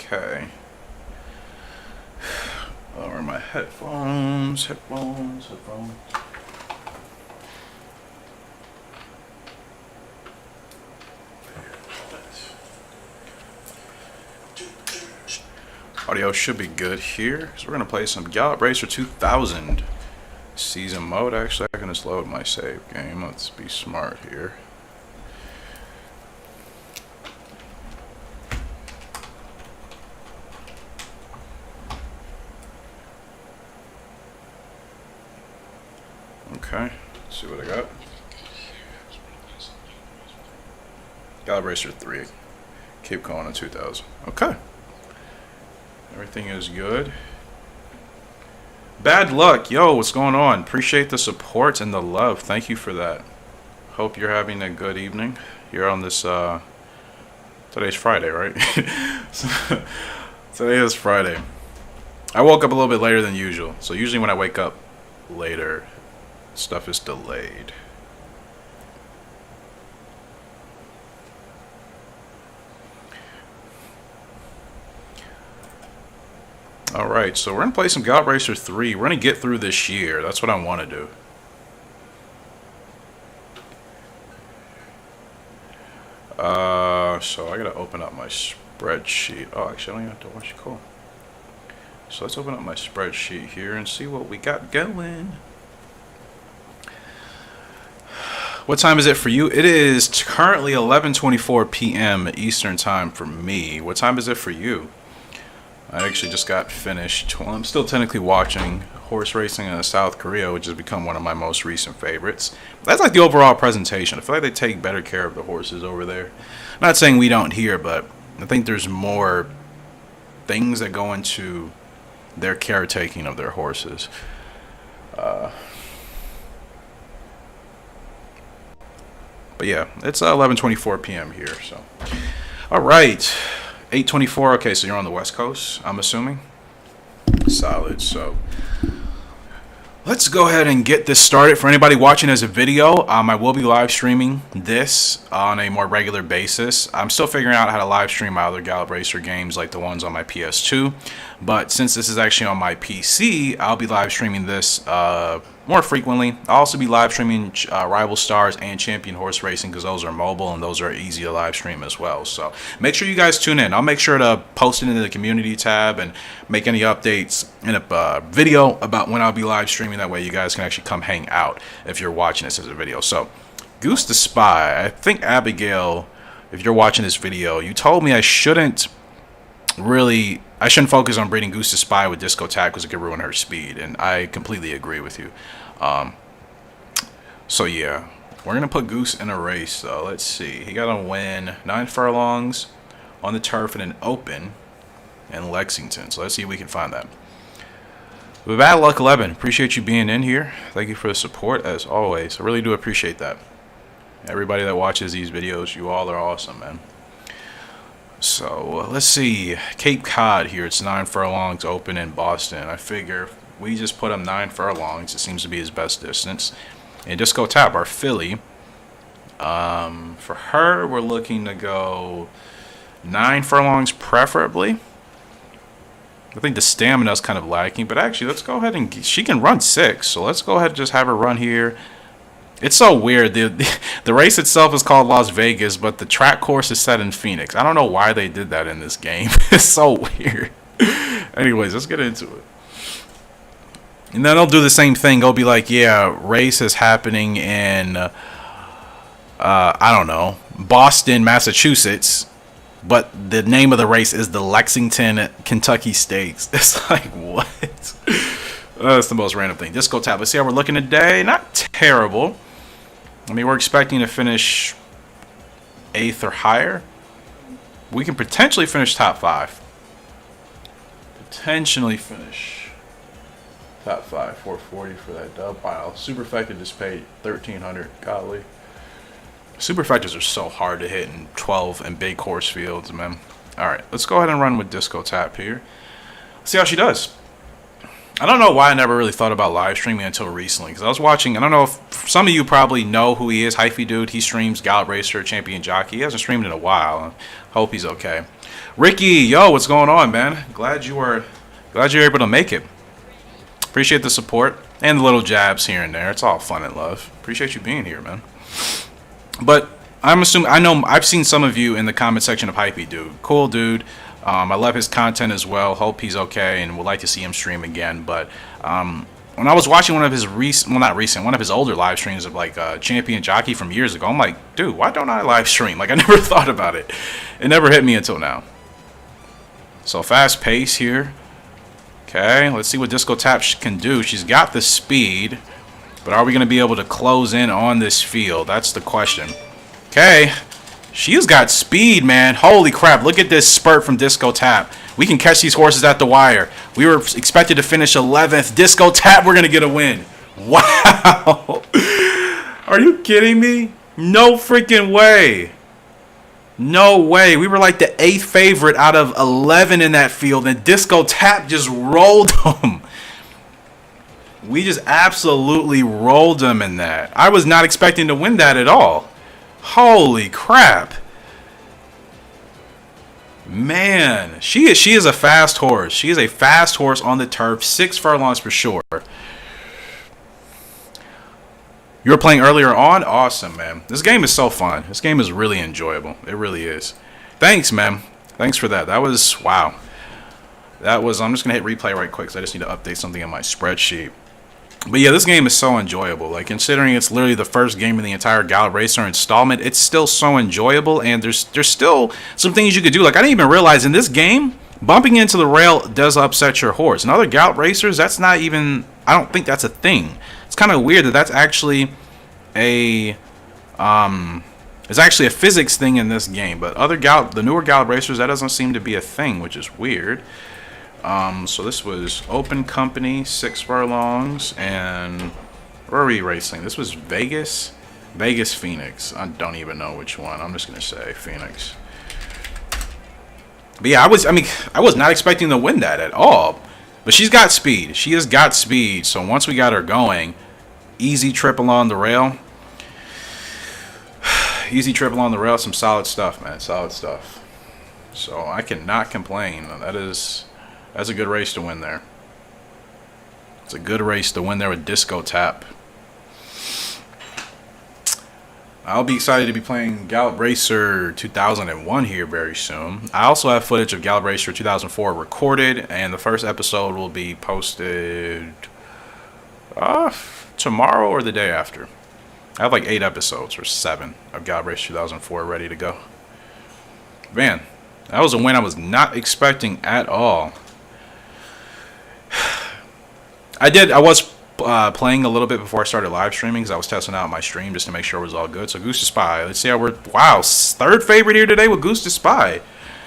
Okay. Where are my headphones? Headphones. Audio should be good here. So we're going to play some Gallop Racer 2000 season mode. Actually, I can just load my save game. Let's be smart here. Okay, let's see what I got. Gallop Racer 3. Keep going on 2000. Okay. Everything is good. Bad luck. Yo, what's going on? Appreciate the support and the love. Thank you for that. Hope you're having a good evening. You're on this, today's Friday, right? Today is Friday. I woke up a little bit later than usual. So usually when I wake up later, stuff is delayed. Alright, so we're going to play some Gallop Racer 3. We're going to get through this year. That's what I want to do. So I got to open up my spreadsheet. Oh, actually, I don't even have to watch it. Cool. So let's open up my spreadsheet here and see what we got going. What time is it for you? It is currently 11:24 p.m. Eastern time for me. What time is it for you? I actually just got finished. Well, I'm still technically watching horse racing in South Korea, which has become one of my most recent favorites. That's like the overall presentation. I feel like they take better care of the horses over there. Not saying we don't here, but I think there's more things that go into their caretaking of their horses. But yeah, it's 11:24 p.m. here. So, all right, 8:24. Okay, so you're on the West Coast, I'm assuming. Solid. So let's go ahead and get this started. For anybody watching as a video, I will be live streaming this on a more regular basis. I'm still figuring out how to live stream my other Gallop Racer games like the ones on my PS2. But since this is actually on my PC, I'll be live streaming this more frequently. I'll also be live streaming Rival Stars and Champion Horse Racing because those are mobile and those are easy to live stream as well. So make sure you guys tune in. I'll make sure to post it into the community tab and make any updates in a video about when I'll be live streaming. That way you guys can actually come hang out if you're watching this as a video. So Goose the Spy. I think Abigail, if you're watching this video, you told me I shouldn't focus on breeding Goose the Spy with Disco Tack because it could ruin her speed, and I completely agree with you. So yeah, we're gonna put Goose in a race. So let's see, he got to win 9 furlongs on the turf in an open in Lexington. So let's see if we can find that. With bad luck 11, appreciate you being in here. Thank you for the support as always. I really do appreciate that. Everybody that watches these videos, you all are awesome, man. So let's see, Cape Cod here. It's 9 furlongs open in Boston. I figure if we just put him 9 furlongs, it seems to be his best distance. And Disco Tap, our filly, for her, we're looking to go 9 furlongs preferably. I think the stamina is kind of lacking, but actually, let's go ahead and she can run 6. So let's go ahead and just have her run here. It's so weird. The race itself is called Las Vegas, but the track course is set in Phoenix. I don't know why they did that in this game. It's so weird. Anyways, let's get into it. And then they'll do the same thing. They'll be like, yeah, race is happening in, I don't know, Boston, Massachusetts. But the name of the race is the Lexington, Kentucky Stakes. It's like, what? That's the most random thing. Disco Tap. Let's see how we're looking today. Not terrible. I mean, we're expecting to finish 8th or higher. We can potentially finish top 5. Potentially finish top 5. 440 for that dub. Wow. Superfecta just paid $1,300. Golly. Superfectas are so hard to hit in 12 and big horse fields, man. All right. Let's go ahead and run with Disco Tap here. See how she does. I don't know why I never really thought about live streaming until recently. Because I was watching, I don't know if some of you probably know who he is, Hyphy Dude. He streams Gallop Racer, Champion Jockey. He hasn't streamed in a while. Hope he's okay. Ricky, yo, what's going on, man? Glad you're able to make it. Appreciate the support and the little jabs here and there. It's all fun and love. Appreciate you being here, man. But I'm assuming, I know I've seen some of you in the comment section of Hypey Dude. Cool dude. I love his content as well. Hope he's okay and would like to see him stream again. But when I was watching one of his one of his older live streams of like Champion Jockey from years ago, I'm like, dude, why don't I live stream? Like, I never thought about it. It never hit me until now. So fast pace here. Okay, let's see what Disco Tap can do. She's got the speed, but are we going to be able to close in on this field? That's the question. Okay. She's got speed, man. Holy crap. Look at this spurt from Disco Tap. We can catch these horses at the wire. We were expected to finish 11th. Disco Tap, we're going to get a win. Wow. Are you kidding me? No freaking way. No way. We were like the 8th favorite out of 11 in that field, and Disco Tap just rolled them. We just absolutely rolled them in that. I was not expecting to win that at all. Holy crap. Man, she is a fast horse. She is a fast horse on the turf. 6 furlongs for sure. You were playing earlier on? Awesome, man. This game is so fun. This game is really enjoyable. It really is. Thanks, man. Thanks for that. That was, wow. That was, I'm just going to hit replay right quick because I just need to update something in my spreadsheet. But yeah, this game is so enjoyable. Like, considering it's literally the first game in the entire Gallop Racer installment, it's still so enjoyable, and there's still some things you could do. Like, I didn't even realize in this game, bumping into the rail does upset your horse. In other Gallop Racers, that's not even, I don't think that's a thing. It's kind of weird that that's actually a it's actually a physics thing in this game. But the newer Gallop Racers, that doesn't seem to be a thing, which is weird. So this was Open Company, 6 furlongs, and where are we racing? This was Vegas Phoenix. I don't even know which one. I'm just gonna say Phoenix. But yeah, I was not expecting to win that at all. But she's got speed. She has got speed. So once we got her going, easy trip along the rail. Easy trip along the rail. Some solid stuff, man. Solid stuff. So I cannot complain. That's a good race to win there. It's a good race to win there with Disco Tap. I'll be excited to be playing Gallop Racer 2001 here very soon. I also have footage of Gallop Racer 2004 recorded, and the first episode will be posted tomorrow or the day after. I have like 8 episodes or 7 of Gallop Racer 2004 ready to go. Man, that was a win I was not expecting at all. I was playing a little bit before I started live streaming because I was testing out my stream just to make sure it was all good. So Goose to Spy. Let's see how we're... Wow, 3rd favorite here today with Goose to Spy.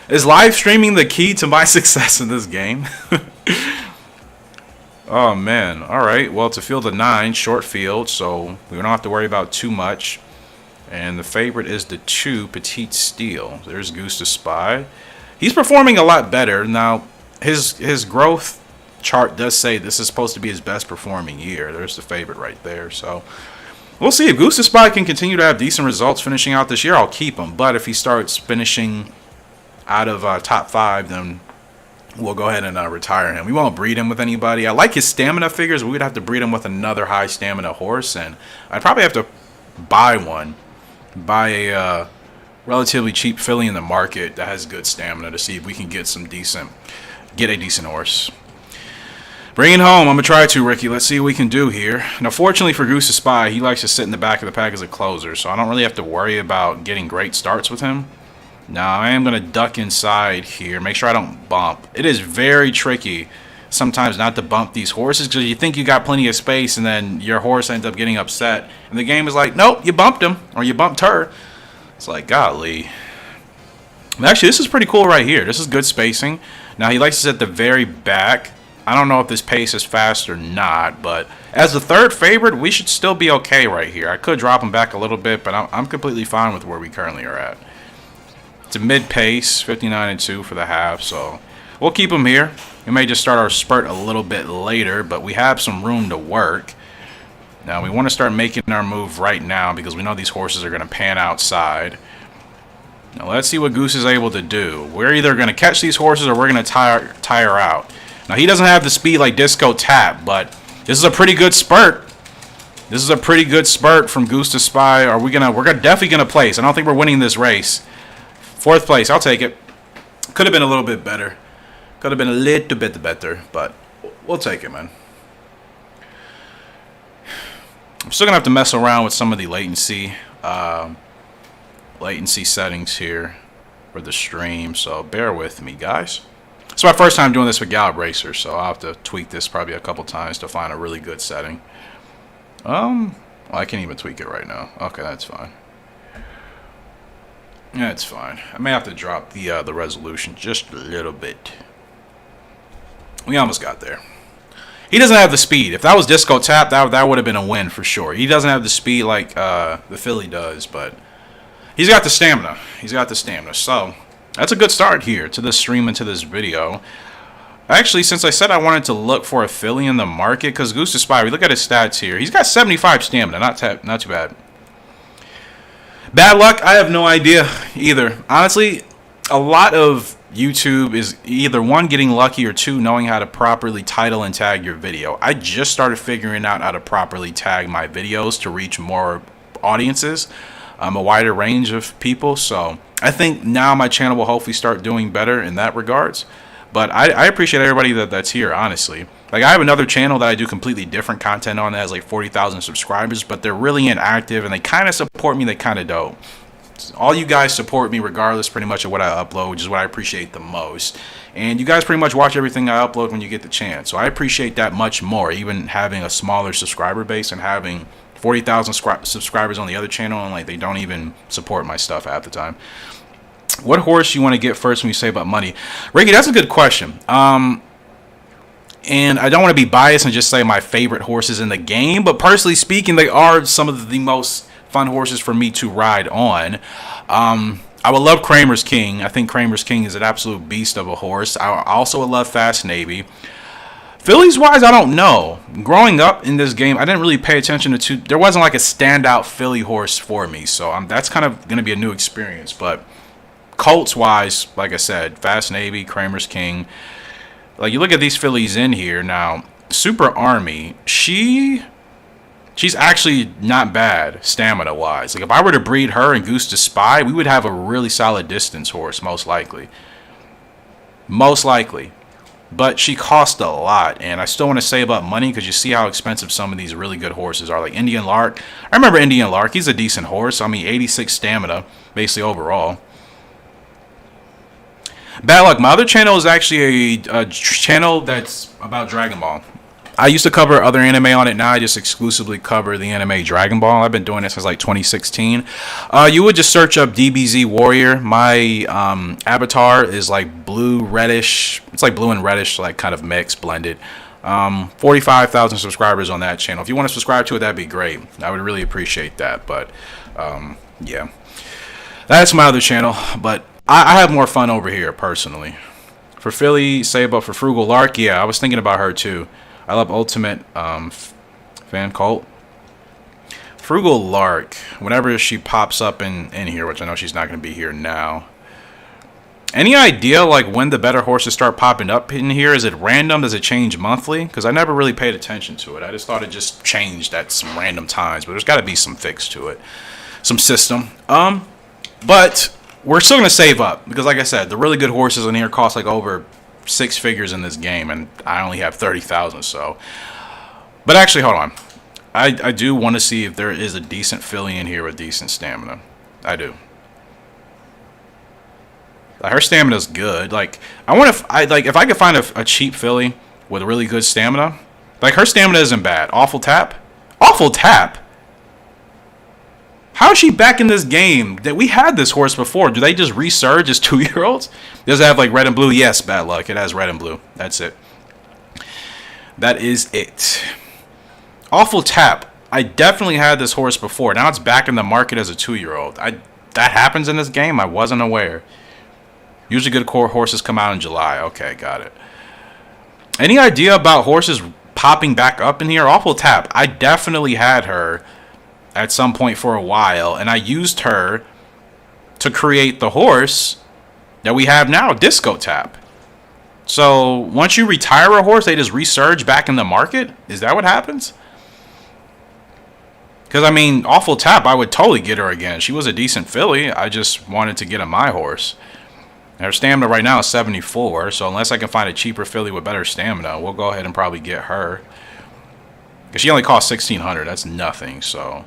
Is live streaming the key to my success in this game? Oh, man. All right. Well, it's a field of 9, short field, so we don't have to worry about too much. And the favorite is the 2, Petite Steel. There's Goose to Spy. He's performing a lot better. Now, his growth chart does say this is supposed to be his best performing year. There's the favorite right there. So we'll see if Goose to Spy can continue to have decent results finishing out this year. I'll keep him. But if he starts finishing out of top 5, then we'll go ahead and retire him. We won't breed him with anybody. I like his stamina figures. We'd have to breed him with another high stamina horse, and I'd probably have to buy a relatively cheap filly in the market that has good stamina to see if we can get a decent horse. Bring it home. I'm going to try to, Ricky. Let's see what we can do here. Now, fortunately for Goose to Spy, he likes to sit in the back of the pack as a closer, so I don't really have to worry about getting great starts with him. Now, I am going to duck inside here. Make sure I don't bump. It is very tricky sometimes not to bump these horses because you think you got plenty of space and then your horse ends up getting upset. And the game is like, nope, you bumped him or you bumped her. It's like, golly. Actually, this is pretty cool right here. This is good spacing. Now, he likes to sit at the very back. I don't know if this pace is fast or not, but as the 3rd favorite, we should still be okay right here. I could drop him back a little bit, but I'm completely fine with where we currently are at. It's a mid-pace, 59-2 for the half, so we'll keep him here. We may just start our spurt a little bit later, but we have some room to work. Now, we want to start making our move right now because we know these horses are going to pan outside. Now, let's see what Goose is able to do. We're either going to catch these horses or we're going to tire out. Now, he doesn't have the speed like Disco Tap, but this is a pretty good spurt. This is a pretty good spurt from Goose to Spy. We're definitely going to place. I don't think we're winning this race. 4th place, I'll take it. Could have been a little bit better. Could have been a little bit better, but we'll take it, man. I'm still going to have to mess around with some of the latency settings here for the stream, so bear with me, guys. It's my first time doing this with Gallop Racer, so I'll have to tweak this probably a couple times to find a really good setting. Well, I can't even tweak it right now. Okay, that's fine. That's fine. I may have to drop the resolution just a little bit. We almost got there. He doesn't have the speed. If that was Disco Tap, that would have been a win for sure. He doesn't have the speed like the filly does, but he's got the stamina. He's got the stamina. So that's a good start here to this stream and to this video. Actually, since I said I wanted to look for a filly in the market, because Goose to Spy, we look at his stats here. He's got 75 stamina. Not too bad. Bad luck? I have no idea either. Honestly, a lot of YouTube is either 1, getting lucky, or 2, knowing how to properly title and tag your video. I just started figuring out how to properly tag my videos to reach more audiences, a wider range of people. So I think now my channel will hopefully start doing better in that regards. But I appreciate everybody that's here, honestly. Like, I have another channel that I do completely different content on that has like 40,000 subscribers, but they're really inactive and they kind of support me, they kind of don't. All you guys support me regardless pretty much of what I upload, which is what I appreciate the most. And you guys pretty much watch everything I upload when you get the chance. So I appreciate that much more, even having a smaller subscriber base and having 40,000 subscribers on the other channel, and like they don't even support my stuff half the time. What horse you want to get first when you say about money? Ricky, that's a good question. And I don't want to be biased and just say my favorite horses in the game, but personally speaking, they are some of the most fun horses for me to ride on. I would love Kramer's King. I think Kramer's King is an absolute beast of a horse. I also would love Fast Navy. Fillies wise, I don't know. Growing up in this game, I didn't really pay attention to there wasn't like a standout filly horse for me, so that's kind of going to be a new experience. But colts wise, like I said, Fast Navy, Kramer's King. Like, you look at these fillies in here now. Super Army, she's actually not bad stamina wise. Like, if I were to breed her and Goose to Spy, we would have a really solid distance horse, most likely. But she cost a lot, and I still want to say about money because you see how expensive some of these really good horses are. Like Indian Lark, I remember Indian Lark. He's a decent horse. I mean, 86 stamina basically overall. Bad luck. My other channel is actually a channel that's about Dragon Ball. I used to cover other anime on it. Now I just exclusively cover the anime Dragon Ball. I've been doing this since like 2016. You would just search up DBZ Warrior. My avatar is like blue, reddish. It's like blue and reddish, like kind of mixed, blended. 45,000 subscribers on that channel. If you want to subscribe to it, that'd be great. I would really appreciate that. But yeah, that's my other channel. But I have more fun over here personally. For Philly, say about for Frugal Lark, yeah, I was thinking about her too. I love Ultimate Fan Cult. Frugal Lark, whenever she pops up in here, which I know she's not going to be here now. Any idea like when the better horses start popping up in here? Is it random? Does it change monthly? Because I never really paid attention to it. I just thought it just changed at some random times. But there's got to be some fix to it. Some system. But we're still going to save up. Because like I said, the really good horses in here cost like over 6 figures in this game, and I only have 30,000. So, but actually, hold on. I do want to see if there is a decent filly in here with decent stamina. I do. Her stamina is good. Like, I want to. If I could find a cheap filly with really good stamina. Like, her stamina isn't bad. Awful Tap. Awful Tap. How is she back in this game? That we had this horse before. Do they just resurge as 2-year-olds? Does it have like red and blue? Yes, bad luck. It has red and blue. That's it. That is it. Awful Tap. I definitely had this horse before. Now it's back in the market as a 2-year-old. That happens in this game. I wasn't aware. Usually good core horses come out in July. Okay, got it. Any idea about horses popping back up in here? Awful Tap. I definitely had her at some point for a while, and I used her to create the horse that we have now, Disco Tap. So once you retire a horse, they just resurge back in the market? Is that what happens? Because, I mean, Awful Tap, I would totally get her again. She was a decent filly. I just wanted to get a my horse. Her stamina right now is 74, so unless I can find a cheaper filly with better stamina, we'll go ahead and probably get her. Because she only costs 1,600. That's nothing, so.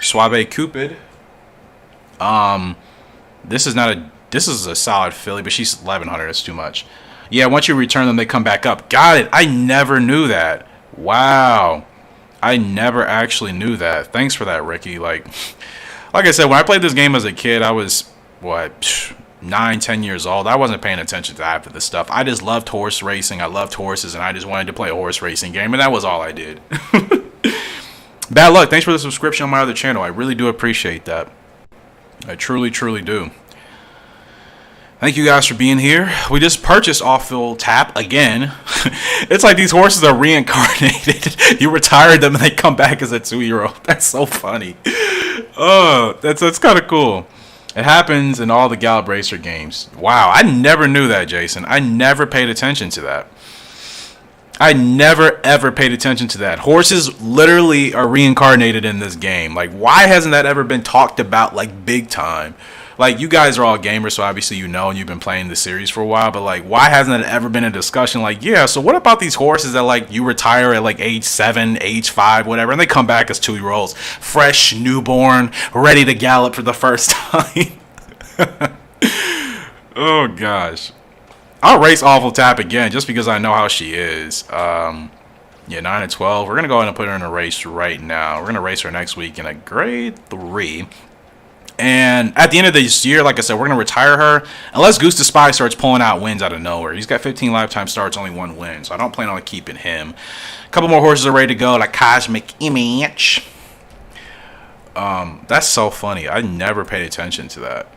Suave Cupid. This is a solid filly, but she's 1,100. That's too much. Yeah, once you return them, they come back up. Got it. I never knew that. Wow. I never actually knew that. Thanks for that, Ricky. Like I said, when I played this game as a kid, I was, what, 9, 10 years old. I wasn't paying attention to half of this stuff. I just loved horse racing. I loved horses, and I just wanted to play a horse racing game, and that was all I did. Bad luck. Thanks for the subscription on my other channel. I really do appreciate that. I truly, truly do. Thank you guys for being here. We just purchased Awful Tap again. It's like these horses are reincarnated. You retired them and they come back as a 2-year-old. That's so funny. Oh, that's kind of cool. It happens in all the Gallop Racer games. Wow, I never knew that, Jason. I never paid attention to that. I never ever paid attention to that. Horses literally are reincarnated in this game. Like, why hasn't that ever been talked about, like, big time? Like, you guys are all gamers, so obviously you know, and you've been playing the series for a while, but, like, why hasn't it ever been a discussion? Like, yeah, so what about these horses that, like, you retire at, like, age 7, age 5, whatever, and they come back as 2-year-olds, fresh, newborn, ready to gallop for the first time? Oh, gosh. I'll race Awful Tap again, just because I know how she is. Yeah, 9 and 12. We're going to go ahead and put her in a race right now. We're going to race her next week in a grade 3. And at the end of this year, like I said, we're going to retire her. Unless Goose the Spy starts pulling out wins out of nowhere. He's got 15 lifetime starts, only 1 win. So I don't plan on keeping him. A couple more horses are ready to go, like Cosmic Image. That's so funny. I never paid attention to that.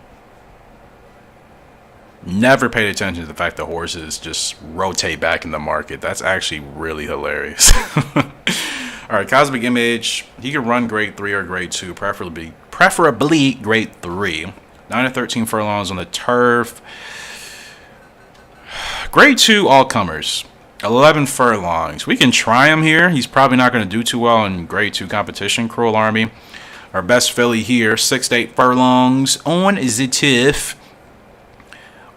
Never paid attention to the fact that horses just rotate back in the market. That's actually really hilarious. Alright, Cosmic Image. He can run grade 3 or grade 2, preferably grade 3. 9 and 13 furlongs on the turf. Grade 2 all comers. 11 furlongs. We can try him here. He's probably not going to do too well in grade 2 competition. Cruel Army. Our best filly here. 6 to 8 furlongs on the turf.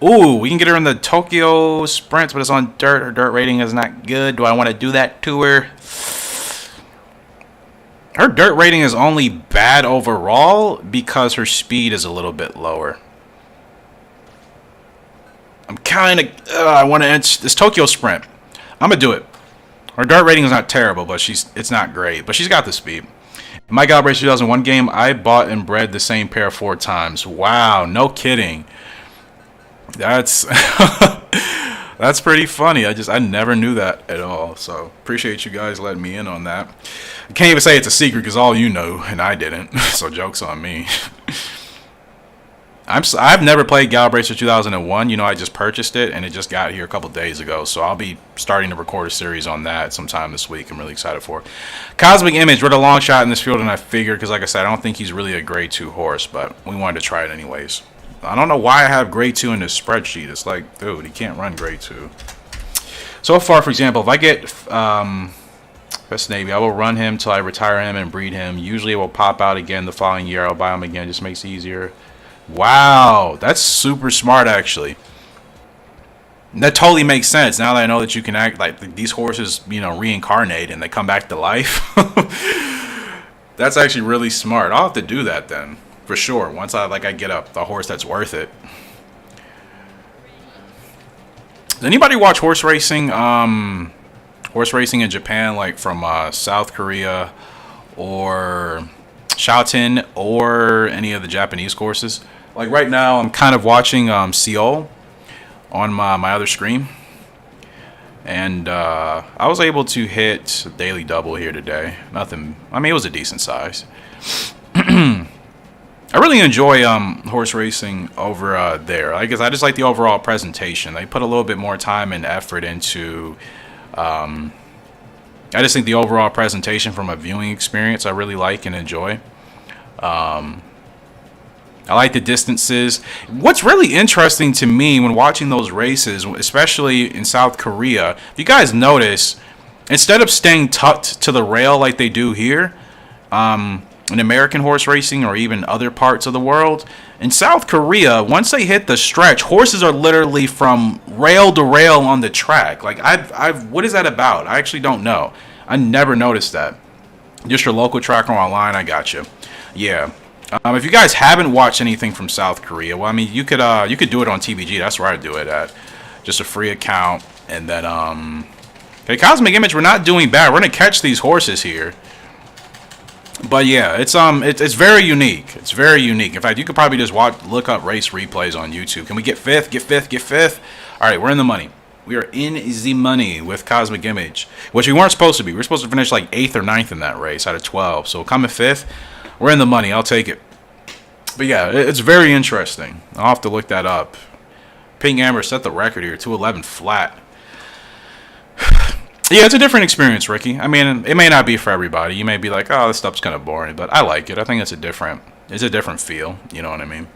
Ooh, we can get her in the Tokyo Sprints, but it's on dirt. Her dirt rating is not good. Do I want to do that to her? Her dirt rating is only bad overall because her speed is a little bit lower. I'm kind of... I want to enter this Tokyo Sprint. I'm going to do it. Her dirt rating is not terrible, but it's not great. But she's got the speed. In my Gallop Racer 2001 game, I bought and bred the same pair 4 times. Wow, no kidding. That's that's pretty funny. I never knew that at all. So appreciate you guys letting me in on that. I can't even say it's a secret because all you know and I didn't. So joke's on me. I've never played Gallop Racer 2001. You know, I just purchased it and it just got here a couple days ago. So I'll be starting to record a series on that sometime this week. I'm really excited for it. Cosmic Image, we're the long shot in this field, and I figured because, like I said, I don't think he's really a grade 2 horse, but we wanted to try it anyways. I don't know why I have grade 2 in this spreadsheet. It's like, dude, he can't run grade 2. So far, for example, if I get Best Navy, I will run him till I retire him and breed him. Usually it will pop out again the following year. I'll buy him again. Just makes it easier. Wow, that's super smart, actually. That totally makes sense now that I know that you can act like these horses, you know, reincarnate and they come back to life. That's actually really smart. I'll have to do that then. For sure, once I get a horse that's worth it. Does anybody watch horse racing? Horse racing in Japan, like from South Korea or Shaotin or any of the Japanese courses? Like right now, I'm kind of watching Seoul on my other screen. And I was able to hit a daily double here today. Nothing, I mean, it was a decent size. I really enjoy horse racing over there. I guess I just like the overall presentation. They put a little bit more time and effort into. I just think the overall presentation from a viewing experience I really like and enjoy. I like the distances. What's really interesting to me when watching those races, especially in South Korea, if you guys notice, instead of staying tucked to the rail like they do here, in American horse racing or even other parts of the world, in South Korea, once they hit the stretch, horses are literally from rail to rail on the track. Like, what is that about? I actually don't know. I never noticed that. Just your local tracker online, I got you. Yeah. If you guys haven't watched anything from South Korea, well, I mean, you could do it on TVG. That's where I do it at. Just a free account, and then okay, Cosmic Image, we're not doing bad. We're gonna catch these horses here. But yeah, it's very unique. It's very unique. In fact, you could probably just look up race replays on YouTube. Can we get fifth? Get fifth? Get fifth? All right, we're in the money. We are in the money with Cosmic Image, which we weren't supposed to be. We were supposed to finish like 8th or 9th in that race out of 12. So coming 5th, we're in the money. I'll take it. But yeah, it's very interesting. I'll have to look that up. Pink Amber set the record here, 211 flat. Yeah, it's a different experience, Ricky. I mean, it may not be for everybody. You may be like, oh, this stuff's kind of boring, but I like it. I think it's a different feel. You know what I mean?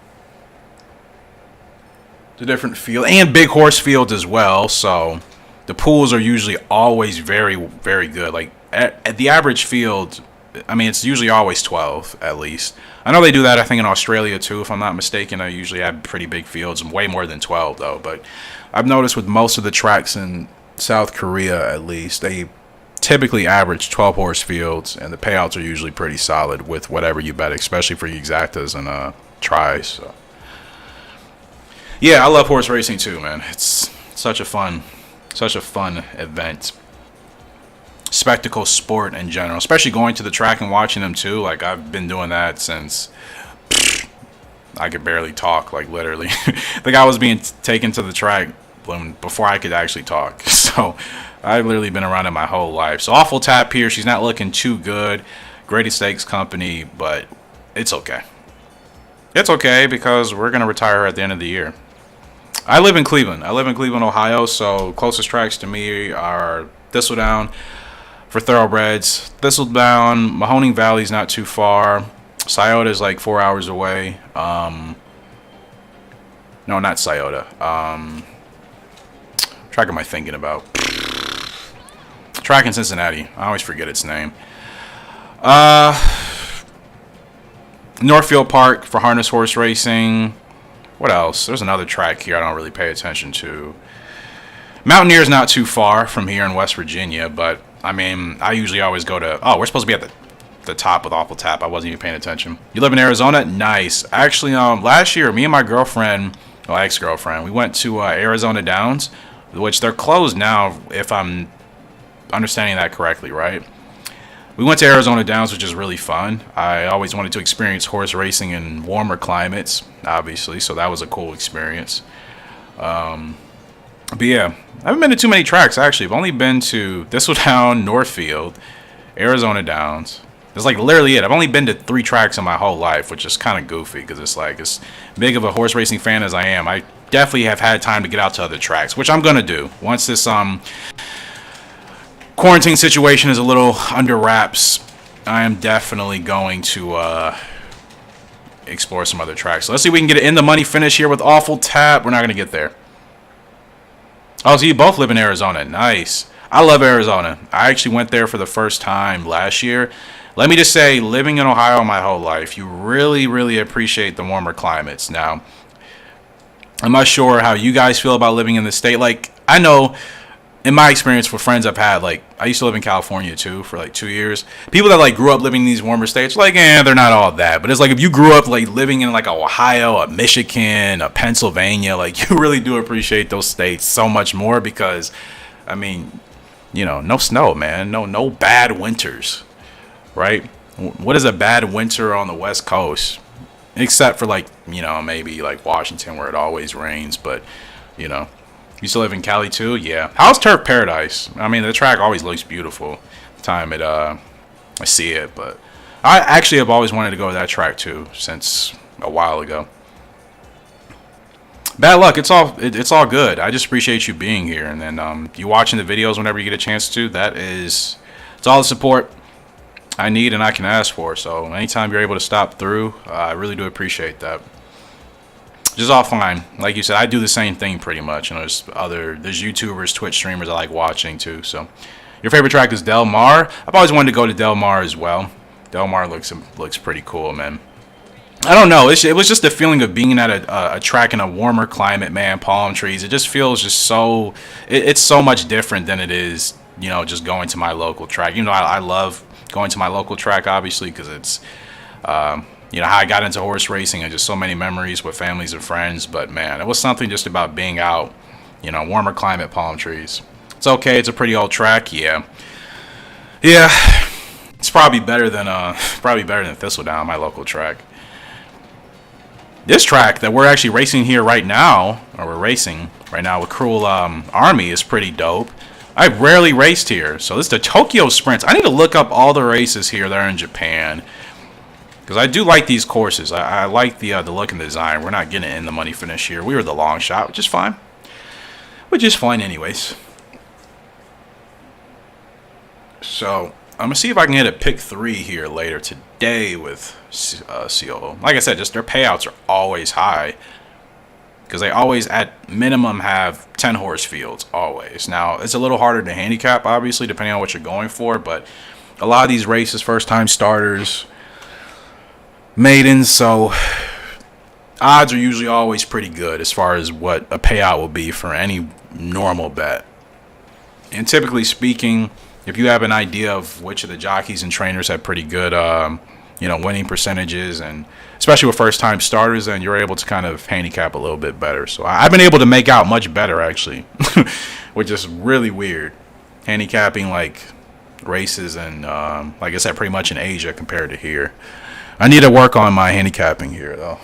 It's a different feel, and big horse fields as well. So the pools are usually always very, very good. Like at the average field, I mean, it's usually always 12 at least. I know they do that, I think, in Australia too, if I'm not mistaken. I usually have pretty big fields, and way more than 12 though. But I've noticed with most of the tracks in South Korea, at least, they typically average 12 horse fields, and the payouts are usually pretty solid with whatever you bet, especially for exactas and tries. So yeah, I love horse racing too, man. It's such a fun event, spectacle sport in general, especially going to the track and watching them too. Like, I've been doing that since I could barely talk, like literally. I think I was being taken to the track before I could actually talk. So I've literally been around it my whole life. So awful tap here. She's not looking too good. Greatest Stakes company, but it's okay. It's okay because we're going to retire her at the end of the year. I live in Cleveland. Ohio, so closest tracks to me are Thistledown for thoroughbreds. Thistledown, Mahoning Valley's not too far. Scioto is like 4 hours away. No, not Scioto. Track am I thinking about? Track in Cincinnati. I always forget its name. Northfield Park for harness horse racing. What else? There's another track here I don't really pay attention to. Mountaineer's not too far from here in West Virginia, but I mean, I usually always go to... Oh, we're supposed to be at the top with Awful Tap. I wasn't even paying attention. You live in Arizona? Nice. Actually, last year, me and my girlfriend, well, ex-girlfriend, we went to Arizona Downs, which they're closed now, if I'm understanding that correctly, right? We went to Arizona Downs, which is really fun. I always wanted to experience horse racing in warmer climates, obviously, so that was a cool experience. But yeah, I haven't been to too many tracks, actually. I've only been to Thistledown, Northfield, Arizona Downs. That's like literally it. I've only been to 3 tracks in my whole life, which is kind of goofy because it's like, as big of a horse racing fan as I am, I definitely have had time to get out to other tracks, which I'm going to do. Once this quarantine situation is a little under wraps, I am definitely going to explore some other tracks. So let's see if we can get it in the money finish here with Awful Tap. We're not going to get there. Oh, so you both live in Arizona. Nice. I love Arizona. I actually went there for the first time last year. Let me just say, living in Ohio my whole life, you really, really appreciate the warmer climates. Now, I'm not sure how you guys feel about living in the state. Like, I know, in my experience with friends I've had, like, I used to live in California too for like 2 years. People that like grew up living in these warmer states, like, they're not all that. But it's like if you grew up like living in like a Ohio, a Michigan, a Pennsylvania, like, you really do appreciate those states so much more because, I mean, you know, no snow, man, no bad winters, right? What is a bad winter on the West Coast? Except for like, you know, maybe like Washington where it always rains, but you know. You still live in Cali too? Yeah. How's Turf Paradise? I mean, the track always looks beautiful the time I see it, but I actually have always wanted to go to that track too since a while ago. Bad luck. It's all good. I just appreciate you being here, and then you watching the videos whenever you get a chance to. It's all the support I need and I can ask for. So anytime you're able to stop through, I really do appreciate that. Just all fine. Like you said, I do the same thing pretty much. You know, there's YouTubers, Twitch streamers I like watching too. So, your favorite track is Del Mar. I've always wanted to go to Del Mar as well. Del Mar looks pretty cool, man. I don't know. It was just the feeling of being at a track in a warmer climate, man. Palm trees. It just feels just so. It's so much different than it is, you know, just going to my local track. You know, I love going to my local track, obviously, because it's. You know, how I got into horse racing and just so many memories with families and friends. But, man, it was something just about being out, you know, warmer climate, palm trees. It's okay. It's a pretty old track. Yeah. Yeah. It's probably better than Thistledown, my local track. This track that we're actually racing here right now, or we're racing right now with Cruel Army, is pretty dope. I've rarely raced here. So this is the Tokyo Sprints. I need to look up all the races here that are in Japan. Because I do like these courses. I like the look and the design. We're not getting in the money finish here. We were the long shot, which is fine. Which is fine anyways. So, I'm going to see if I can hit a pick 3 here later today with COO. Like I said, just their payouts are always high. Because they always, at minimum, have 10 horse fields. Always. Now, it's a little harder to handicap, obviously, depending on what you're going for. But a lot of these races, first-time starters, maidens, so odds are usually always pretty good as far as what a payout will be for any normal bet. And typically speaking, if you have an idea of which of the jockeys and trainers have pretty good, you know, winning percentages, and especially with first-time starters, then you're able to kind of handicap a little bit better. So I've been able to make out much better, actually, which is really weird. Handicapping, like, races and, like I said, pretty much in Asia compared to here. I need to work on my handicapping here, though.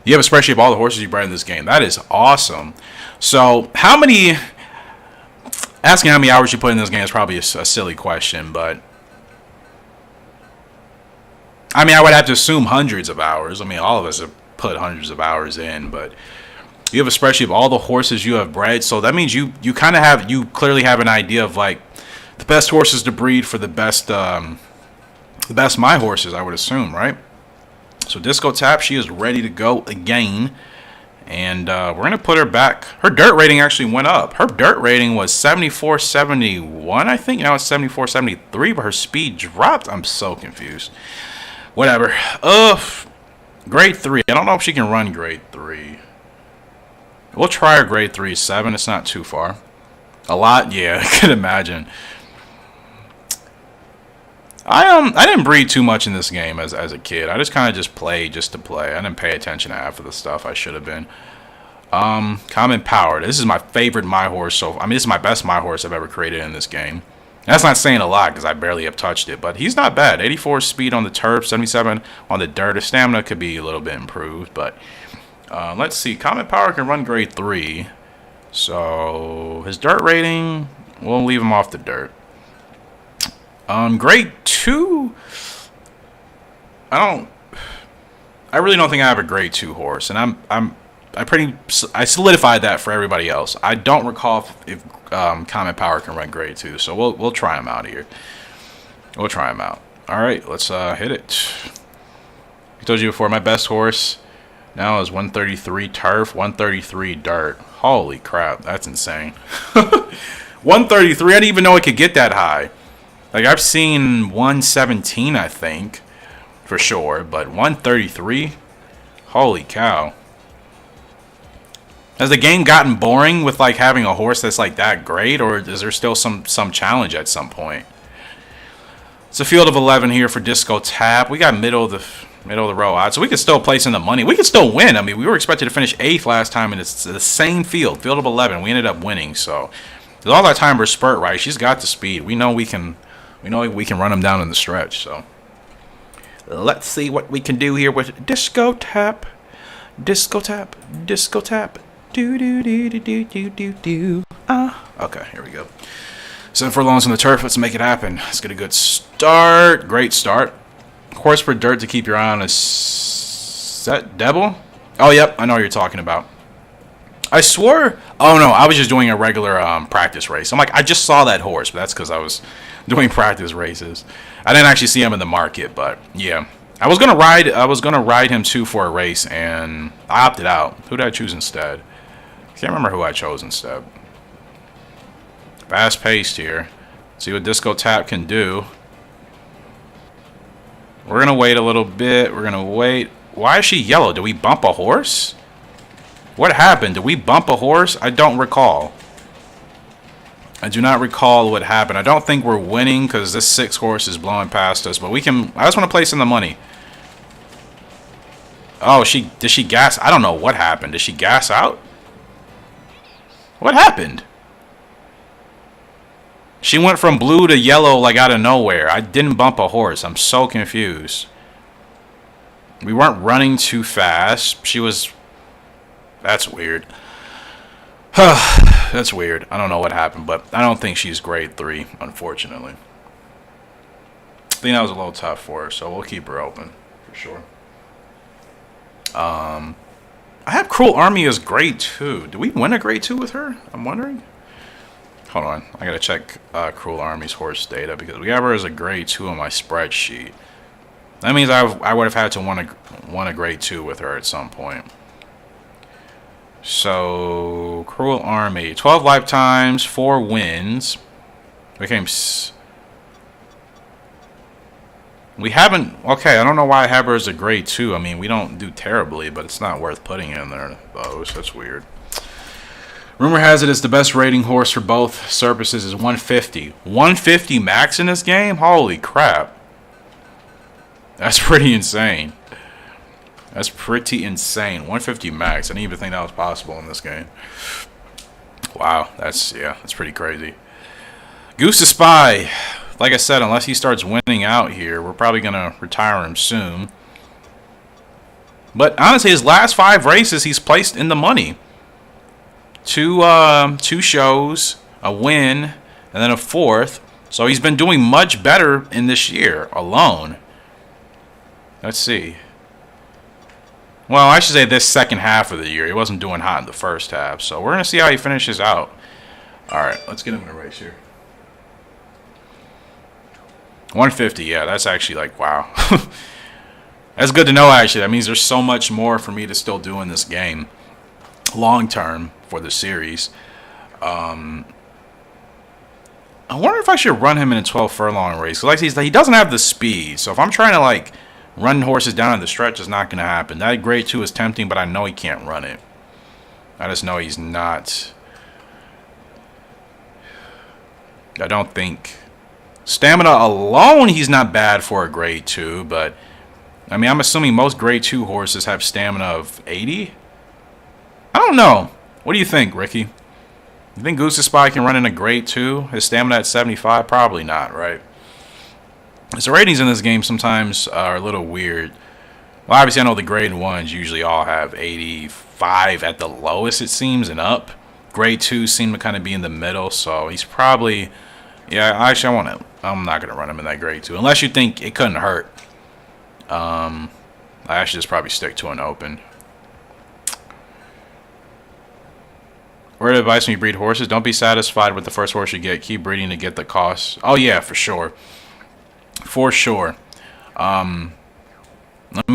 You have a spreadsheet of all the horses you bred in this game. That is awesome. So, asking how many hours you put in this game is probably a silly question, but I mean, I would have to assume hundreds of hours. I mean, all of us have put hundreds of hours in, but you have a spreadsheet of all the horses you have bred, so that means you clearly have an idea of like the best horses to breed for the best my horses, I would assume, right? So Disco Tap, she is ready to go again, and we're gonna put her back. Her dirt rating actually went up. Her dirt rating was 74.71, I think. Now it's 74.73, but her speed dropped. I'm so confused. Whatever. Grade 3. I don't know if she can run grade 3. We'll try her grade 3, 7. It's not too far. A lot? Yeah, I can imagine. I didn't breed too much in this game as a kid. I just kind of just played just to play. I didn't pay attention to half of the stuff I should have been. Common Power. This is my favorite My Horse. So, I mean, this is my best My Horse I've ever created in this game. That's not saying a lot because I barely have touched it, but he's not bad. 84 speed on the turf, 77 on the dirt. His stamina could be a little bit improved, but let's see. Common Power can run grade 3. So his dirt rating, we'll leave him off the dirt. Grade 2, I really don't think I have a grade 2 horse, and I solidified that for everybody else. I don't recall if Common Power can run grade 2, so we'll try him out here. We'll try him out. All right, let's hit it. I told you before, my best horse now is 133 turf, 133 dirt. Holy crap, that's insane. 133, I didn't even know it could get that high. Like, I've seen 117, I think, for sure, but 133? Holy cow. Has the game gotten boring with, like, having a horse that's, like, that great, or is there still some challenge at some point? It's a field of 11 here for Disco Tap. We got middle of the row odds, so we could still place in the money. We could still win. I mean, we were expected to finish 8th last time, and it's the same field of 11. We ended up winning, so with all that time for Spurt right, she's got the speed. We know we can run them down in the stretch. So let's see what we can do here with Disco Tap, Disco Tap, Disco Tap. Do do do do do do do do. Okay, here we go. 7 furlongs on the turf. Let's make it happen. Let's get a good start. Great start. Horse for dirt to keep your eye on. Is that Devil? Oh, yep. I know what you're talking about. I swore. Oh, no. I was just doing a regular practice race. I'm like, I just saw that horse, but that's because I was doing practice races. I didn't actually see him in the market, but yeah. I was gonna ride him too for a race, and I opted out. Who did I choose instead? Can't remember who I chose instead. Fast paced here. See what Disco Tap can do. We're gonna wait a little bit. We're gonna wait. Why is she yellow? Did we bump a horse? What happened? Did we bump a horse? I don't recall. I do not recall what happened. I don't think we're winning because this 6 horse is blowing past us. But we can. I just want to place in the money. Oh, did she gas? I don't know what happened. Did she gas out? What happened? She went from blue to yellow like out of nowhere. I didn't bump a horse. I'm so confused. We weren't running too fast. She was... That's weird. That's weird. I don't know what happened, but I don't think she's grade 3, unfortunately. I think that was a little tough for her, so we'll keep her open for sure. I have Cruel Army as grade 2. Do we win a grade 2 with her? I'm wondering. Hold on. I gotta check Cruel Army's horse data because we have her as a grade 2 on my spreadsheet. That means I would have had to won a grade 2 with her at some point. So, Cruel Army. 12 lifetimes, 4 wins. We haven't... Okay, I don't know why I have her as a grade 2. I mean, we don't do terribly, but it's not worth putting in there, though, so that's weird. Rumor has it it's the best rating horse for both surfaces is 150. 150 max in this game? Holy crap. That's pretty insane. That's pretty insane. 150 max. I didn't even think that was possible in this game. Wow, that's pretty crazy. Goose to Spy. Like I said, unless he starts winning out here, we're probably going to retire him soon. But honestly, his last 5 races, he's placed in the money. 2 shows, a win, and then a 4th. So he's been doing much better in this year alone. Let's see. Well, I should say this second half of the year. He wasn't doing hot in the first half. So we're going to see how he finishes out. All right, let's get him in a race here. 150, yeah, that's actually like, wow. That's good to know, actually. That means there's so much more for me to still do in this game. Long term for the series. I wonder if I should run him in a 12 furlong race. Like he doesn't have the speed. So if I'm trying to like run horses down in the stretch, it's not going to happen. That grade 2 is tempting, but I know he can't run it. I just know he's not. I don't think. Stamina alone, he's not bad for a grade 2, but I mean, I'm assuming most grade 2 horses have stamina of 80. I don't know. What do you think, Ricky? You think Goose Spy can run in a grade 2? His stamina at 75? Probably not, right? So ratings in this game sometimes are a little weird. Well, obviously, I know the grade 1s usually all have 85 at the lowest, it seems, and up. Grade 2s seem to kind of be in the middle, so he's probably... Yeah, actually, I'm not going to run him in that grade 2. Unless you think it couldn't hurt. I should just probably stick to an open. Word of advice when you breed horses, don't be satisfied with the first horse you get. Keep breeding to get the cost. Oh, yeah, for sure. For sure. I mean,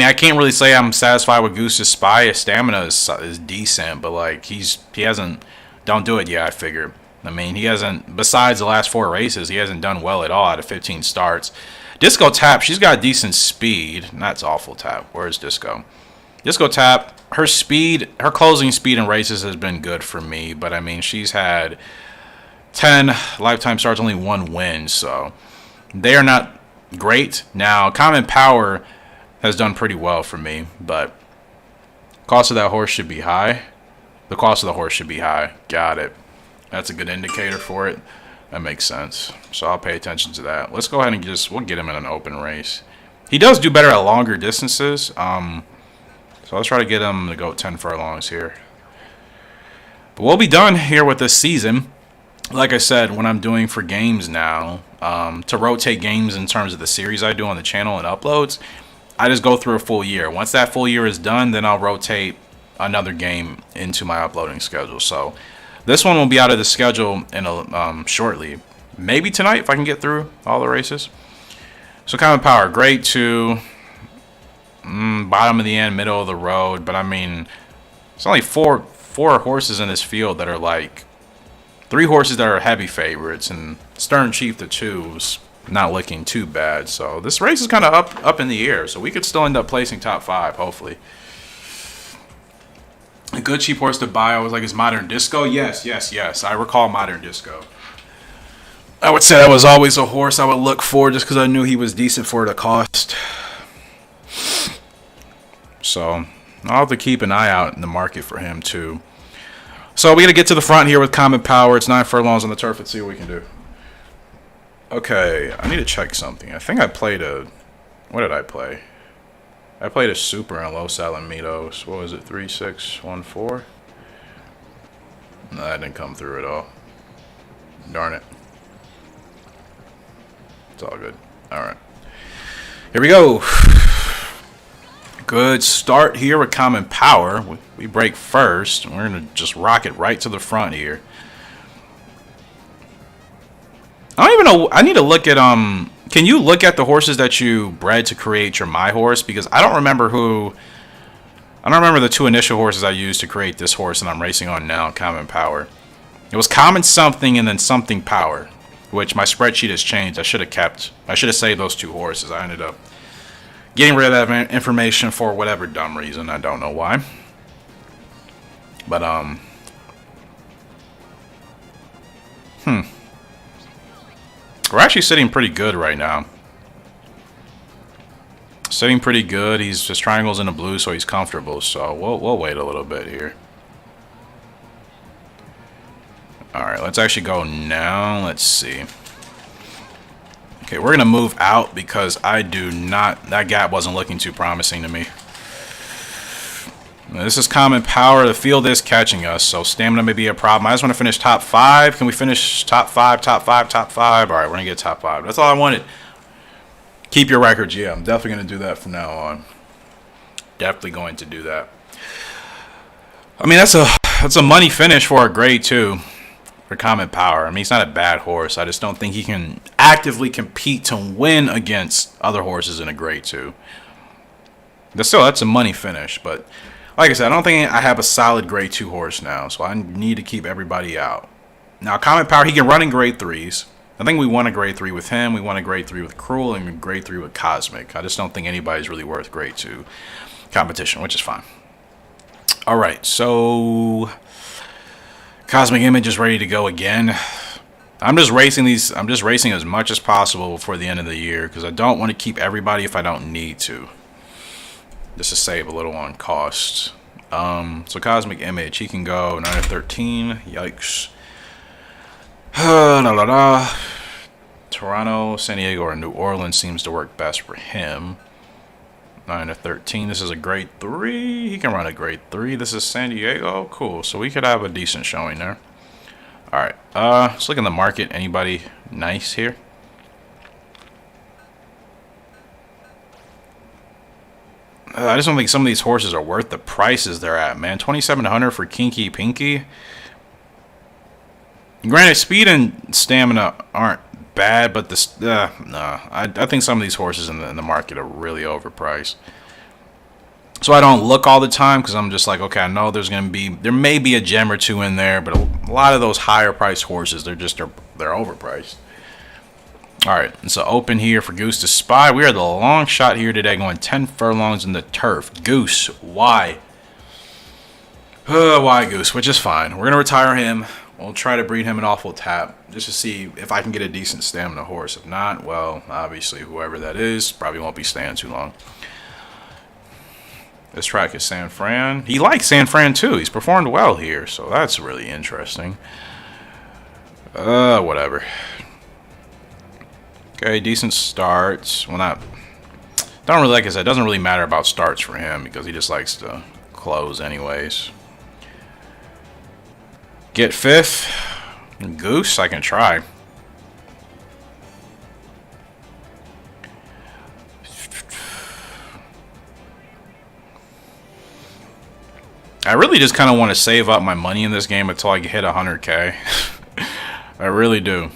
I can't really say I'm satisfied with Goose's Spy. His stamina is decent, but, like, he hasn't... Don't do it yet, I figure. I mean, he hasn't, besides the last 4 races, he hasn't done well at all out of 15 starts. Disco Tap, she's got decent speed. That's awful, Tap. Where's Disco? Disco Tap, her speed, her closing speed in races has been good for me. But, I mean, she's had 10 lifetime starts, only 1 win. So, they are not great. Now, Common Power has done pretty well for me. But, cost of that horse should be high. The cost of the horse should be high. Got it. That's a good indicator for it. That makes sense. So I'll pay attention to that. Let's go ahead and we'll get him in an open race. He does do better at longer distances. So let's try to get him to go 10 furlongs here. But we'll be done here with this season. like I said, when I'm doing for games now, to rotate games in terms of the series I do on the channel and uploads, I just go through a full year. Once that full year is done, then I'll rotate another game into my uploading schedule. So this one will be out of the schedule in shortly. Maybe tonight if I can get through all the races. So Common Power, grade 2, bottom of the end, middle of the road. But I mean, it's only four horses in this field that are like 3 horses that are heavy favorites, and Stern Chief the 2's not looking too bad. So this race is kind of up in the air. So we could still end up placing top 5, hopefully. A good cheap horse to buy, I was like, is Modern Disco? Yes. I recall Modern Disco. I would say that was always a horse I would look for just because I knew he was decent for the cost. So I'll have to keep an eye out in the market for him too. So we got to get to the front here with Common Power. It's 9 furlongs on the turf. Let's see what we can do. Okay, I need to check something. I think I played a... What did I play? I played a Super in Los Alamitos. What was it? 3614? No, that didn't come through at all. Darn it. It's all good. Alright. Here we go. Good start here with Common Power. We break first. We're going to just rock it right to the front here. I don't even know. I need to look at... Can you look at the horses that you bred to create your My Horse? Because I don't remember who... I don't remember the 2 initial horses I used to create this horse that I'm racing on now, Common Power. It was Common Something and then Something Power, which my spreadsheet has changed. I should have saved those 2 horses. I ended up getting rid of that information for whatever dumb reason. I don't know why. But, we're actually sitting pretty good right now. Sitting pretty good. His triangle's in the blue, so he's comfortable. So we'll wait a little bit here. Alright, let's actually go now. Let's see. Okay, we're going to move out because I do not... That gap wasn't looking too promising to me. Now, this is Common Power. The field is catching us, so stamina may be a problem. I just want to finish top 5. Can we finish top 5, top 5, top 5? Alright, we're going to get top 5. That's all I wanted. Keep your records. Yeah, I'm definitely going to do that from now on. Definitely going to do that. I mean, that's a money finish for a grade 2. For Common Power. I mean, he's not a bad horse. I just don't think he can actively compete to win against other horses in a grade 2. That's a money finish. But like I said, I don't think I have a solid grade 2 horse now. So I need to keep everybody out. Now, Common Power, he can run in grade 3s. I think we won a grade 3 with him. We won a grade 3 with Cruel and a grade 3 with Cosmic. I just don't think anybody's really worth grade 2 competition, which is fine. Alright, so... Cosmic Image is ready to go again. I'm just racing as much as possible before the end of the year because I don't want to keep everybody if I don't need to. Just to save a little on cost. So Cosmic Image, he can go 9 of 13. Yikes. Toronto, San Diego, or New Orleans seems to work best for him. 9 of 13. This is a grade 3. He can run a grade 3. This is San Diego. Cool. So we could have a decent showing there. Alright. Let's look in the market. Anybody nice here? I just don't think some of these horses are worth the prices they're at, man. 2,700 for Kinky Pinky. Granted, speed and stamina aren't bad, but I think some of these horses in the market are really overpriced. So I don't look all the time because I'm just like, okay, I know there may be a gem or 2 in there, but a lot of those higher priced horses, they're overpriced. All right, so open here for Goose to spy. We are the long shot here today, going 10 furlongs in the turf. Goose, why? Why Goose? Which is fine. We're gonna retire him. We'll try to breed him an awful tap just to see if I can get a decent stamina horse. If not, well, obviously whoever that is probably won't be staying too long. This track is San Fran. He likes San Fran too. He's performed well here, so that's really interesting. Whatever. Okay, decent starts. Well, don't really, like I said, it doesn't really matter about starts for him because he just likes to close anyways. Get 5th. Goose, I can try. I really just kind of want to save up my money in this game until I hit 100K. I really do.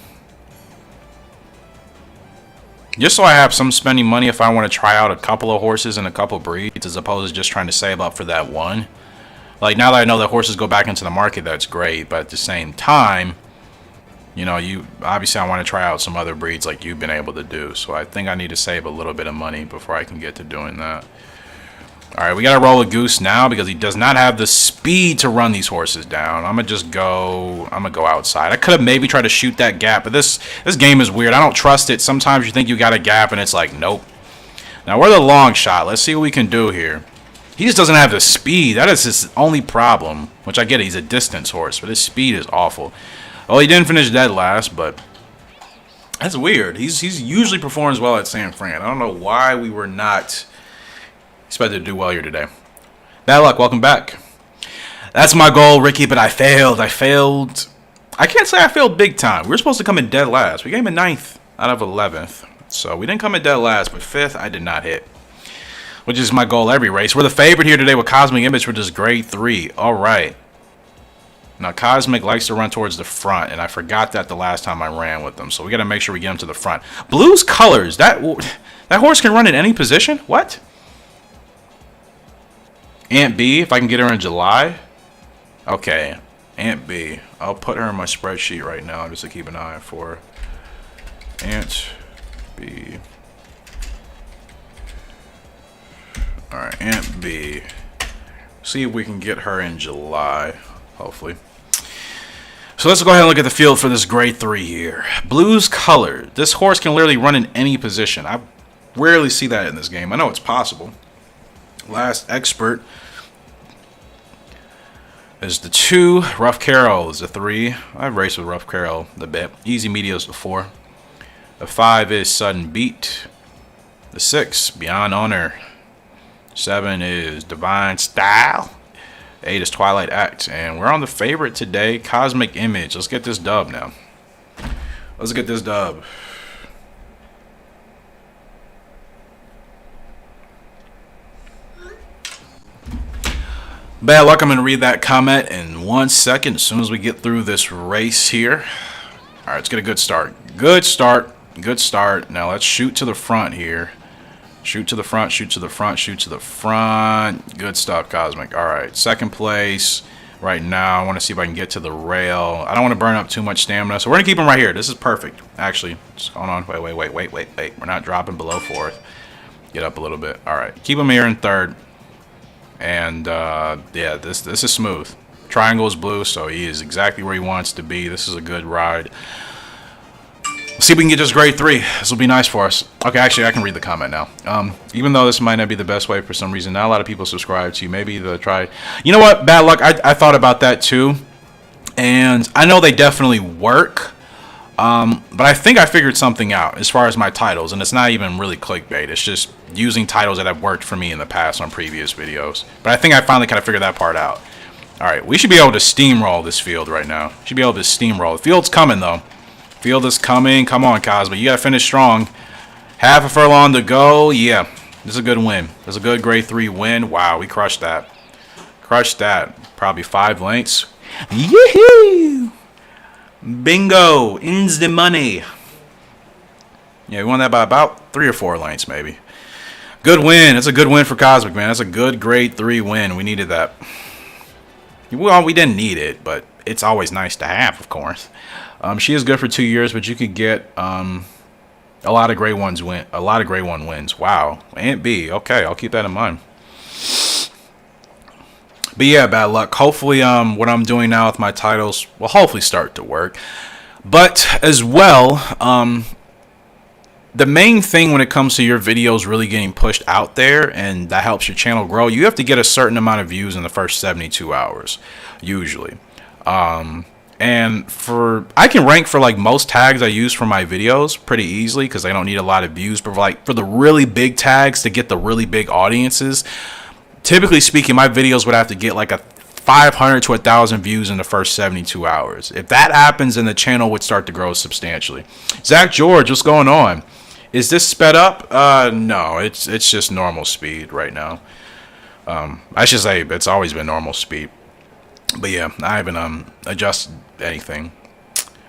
Just so I have some spending money if I want to try out a couple of horses and a couple breeds, as opposed to just trying to save up for that one. Like, now that I know that horses go back into the market, that's great. But at the same time, you know, obviously I want to try out some other breeds like you've been able to do. So I think I need to save a little bit of money before I can get to doing that. All right, we got to roll a Goose now because he does not have the speed to run these horses down. I'm going to go outside. I could have maybe tried to shoot that gap, but this game is weird. I don't trust it. Sometimes you think you got a gap and it's like, nope. Now we're the long shot. Let's see what we can do here. He just doesn't have the speed. That is his only problem, which I get it. He's a distance horse, but his speed is awful. Well, he didn't finish dead last, but that's weird. He's usually performs well at San Fran. I don't know why we were not expected to do well here today. Bad luck. Welcome back. That's my goal, Ricky, but I failed. I can't say I failed big time. We were supposed to come in dead last. We came in 9th out of 11th. So we didn't come in dead last, but 5th I did not hit, which is my goal every race. We're the favorite here today with Cosmic Image for just grade 3. All right. Now, Cosmic likes to run towards the front, and I forgot that the last time I ran with them. So we got to make sure we get him to the front. Blue's colors. That horse can run in any position? What? Aunt B, if I can get her in July. Okay, Aunt B. I'll put her in my spreadsheet right now just to keep an eye for her. Aunt B. Alright, Aunt B. See if we can get her in July, hopefully. So let's go ahead and look at the field for this grade 3 here. Blue's color. This horse can literally run in any position. I rarely see that in this game. I know it's possible. Last expert is the 2. Rough Carol is the 3. I've raced with Rough Carol a bit. Easy Media is the 4. The 5 is Sudden Beat. The 6, Beyond Honor. 7 is Divine Style. 8 is Twilight Act. And we're on the favorite today, Cosmic Image. Let's get this dub now. Let's get this dub. Bad luck. I'm going to read that comment in 1 second as soon as we get through this race here. All right, let's get a good start. Good start. Good start. Now let's shoot to the front here. Shoot to the front, shoot to the front, shoot to the front. Good stuff, Cosmic. All right, second place right now. I want to see if I can get to the rail. I don't want to burn up too much stamina, so we're going to keep him right here. This is perfect. Actually, just hold on. Wait. We're not dropping below 4th. Get up a little bit. All right, keep him here in 3rd. And yeah, this is smooth. Triangle is blue, so he is exactly where he wants to be. This is a good ride. Let's see if we can get just grade 3. This will be nice for us. Okay, actually, I can read the comment now. Even though this might not be the best way for some reason, not a lot of people subscribe to you. Maybe they'll try. You know what? Bad luck. I thought about that too, and I know they definitely work. But I think I figured something out as far as my titles, and it's not even really clickbait. It's just using titles that have worked for me in the past on previous videos. But I think I finally kind of figured that part out. All right, we should be able to steamroll this field right now. Should be able to steamroll. The field's coming though. Field is coming. Come on, Cosmo. You got to finish strong. Half a furlong to go. Yeah, this is a good win. This is a good grade 3 win. Wow, we crushed that. Crushed that. Probably 5 lengths. Yee-hoo! Bingo. Ins the money. Yeah, we won that by about 3 or 4 lengths, maybe. Good win. That's a good win for Cosmic, man. That's a good grade 3 win. We needed that. Well, we didn't need it, but it's always nice to have, of course. She is good for 2 years, but you could get a lot of grade 1 wins. Wow. Aunt B. Okay, I'll keep that in mind. But yeah, bad luck. Hopefully, what I'm doing now with my titles will hopefully start to work. But as well, the main thing when it comes to your videos really getting pushed out there, and that helps your channel grow, you have to get a certain amount of views in the first 72 hours, usually. And I can rank for like most tags I use for my videos pretty easily because I don't need a lot of views. But like for the really big tags to get the really big audiences, typically speaking, my videos would have to get like 500 to 1,000 views in the first 72 hours. If that happens, then the channel would start to grow substantially. Zach George, what's going on? Is this sped up? No, it's just normal speed right now. I should say it's always been normal speed. But yeah, I haven't adjusted anything.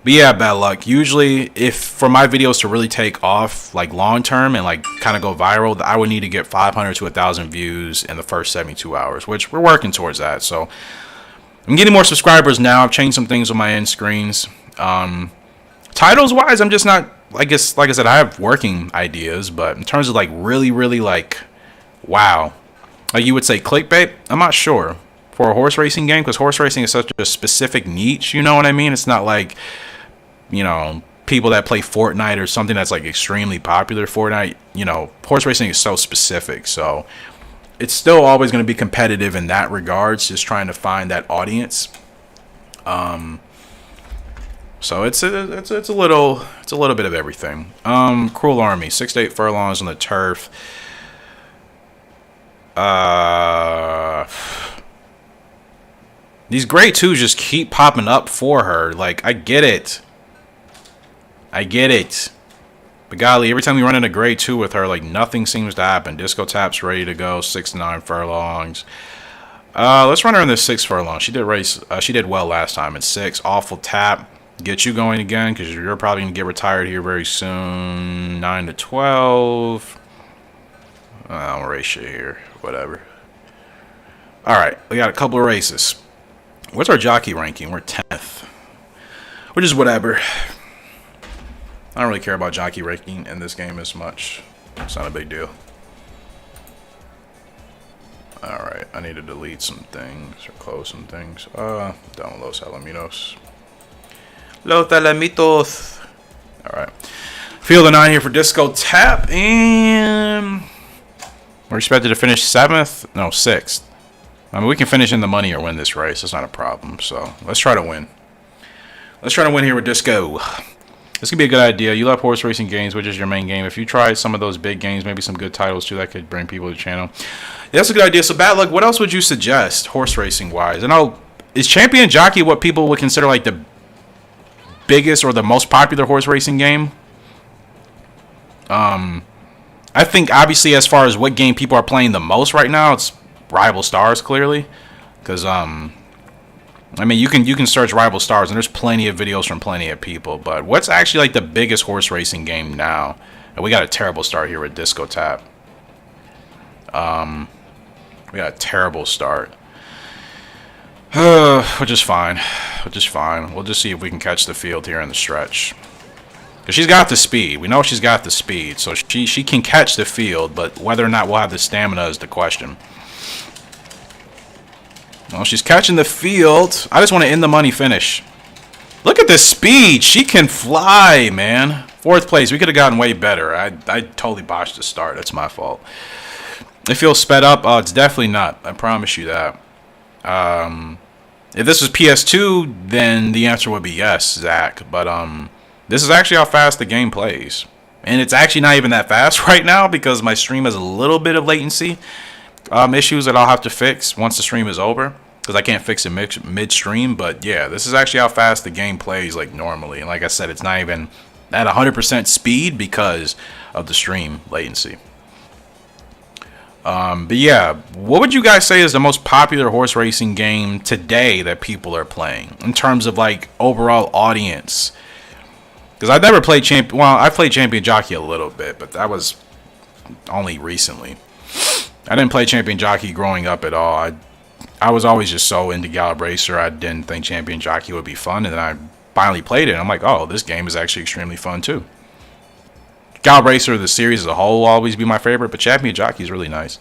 But yeah, bad luck. Usually, if for my videos to really take off, like long term and like kind of go viral, I would need to get 500 to 1,000 views in the first 72 hours, which we're working towards that. So I'm getting more subscribers now. I've changed some things on my end screens. Titles wise, I'm just not. I guess, like I said, I have working ideas, but in terms of like really like, wow, like you would say clickbait. I'm not sure for a horse racing game, because horse racing is such a specific niche. You know what I mean? It's not like, you know, people that play Fortnite or something that's like extremely popular. Fortnite, you know, horse racing is so specific, so it's still always going to be competitive in that regards, just trying to find that audience. So it's a little bit of everything. Cruel Army, 6 to 8 furlongs on the turf. These grade 2s just keep popping up for her. Like, I get it. But golly, every time we run into grade 2 with her, like nothing seems to happen. Disco Tap's ready to go, 6 to 9 furlongs. Let's run her in this 6 furlong. She did well last time at 6. Awful Tap. Get you going again, because you're probably going to get retired here very soon. 9 to 12. I'll race you here. Whatever. Alright, we got a couple of races. What's our jockey ranking? We're 10th. Which is whatever. I don't really care about jockey ranking in this game as much. It's not a big deal. Alright, I need to delete some things or close some things. Down Los Alamitos. Los Alamitos. Alright. Field of 9 here for Disco Tap. And we're expected to finish 7th. No, 6th. I mean, we can finish in the money or win this race. It's not a problem. So let's try to win. Let's try to win here with Disco. This could be a good idea. You love horse racing games, which is your main game. If you try some of those big games, maybe some good titles too, that could bring people to the channel. Yeah, that's a good idea. So bad luck. What else would you suggest horse racing wise? I know, is Champion Jockey what people would consider like the biggest or the most popular horse racing game? I think obviously as far as what game people are playing the most right now, it's Rival Stars, clearly, because I mean, you can search Rival Stars and there's plenty of videos from plenty of people. But what's actually like the biggest horse racing game now? And we got a terrible start here with Disco Tap. We got a terrible start. Which is fine. We'll just see if we can catch the field here in the stretch. Because she's got the speed. We know she's got the speed. So she can catch the field. But whether or not we'll have the stamina is the question. Well, she's catching the field. I just want to end the money finish. Look at the speed. She can fly, man. 4th place. We could have gotten way better. I totally botched the start. That's my fault. It feels sped up. Oh, it's definitely not. I promise you that. If this was PS2, then the answer would be yes, Zach. But this is actually how fast the game plays. And it's actually not even that fast right now because my stream has a little bit of latency issues that I'll have to fix once the stream is over. Because I can't fix it midstream. But yeah, this is actually how fast the game plays like normally. And like I said, it's not even at 100% speed because of the stream latency. But yeah, what would you guys say is the most popular horse racing game today that people are playing in terms of like overall audience? Because I've never played I played Champion Jockey a little bit, but that was only recently. I didn't play Champion Jockey growing up at all. I was always just so into Gallop Racer. I didn't think Champion Jockey would be fun, and then I finally played it. And I'm like, oh, this game is actually extremely fun too. Gallop Racer, the series as a whole, will always be my favorite, but Champion Jockey is really nice.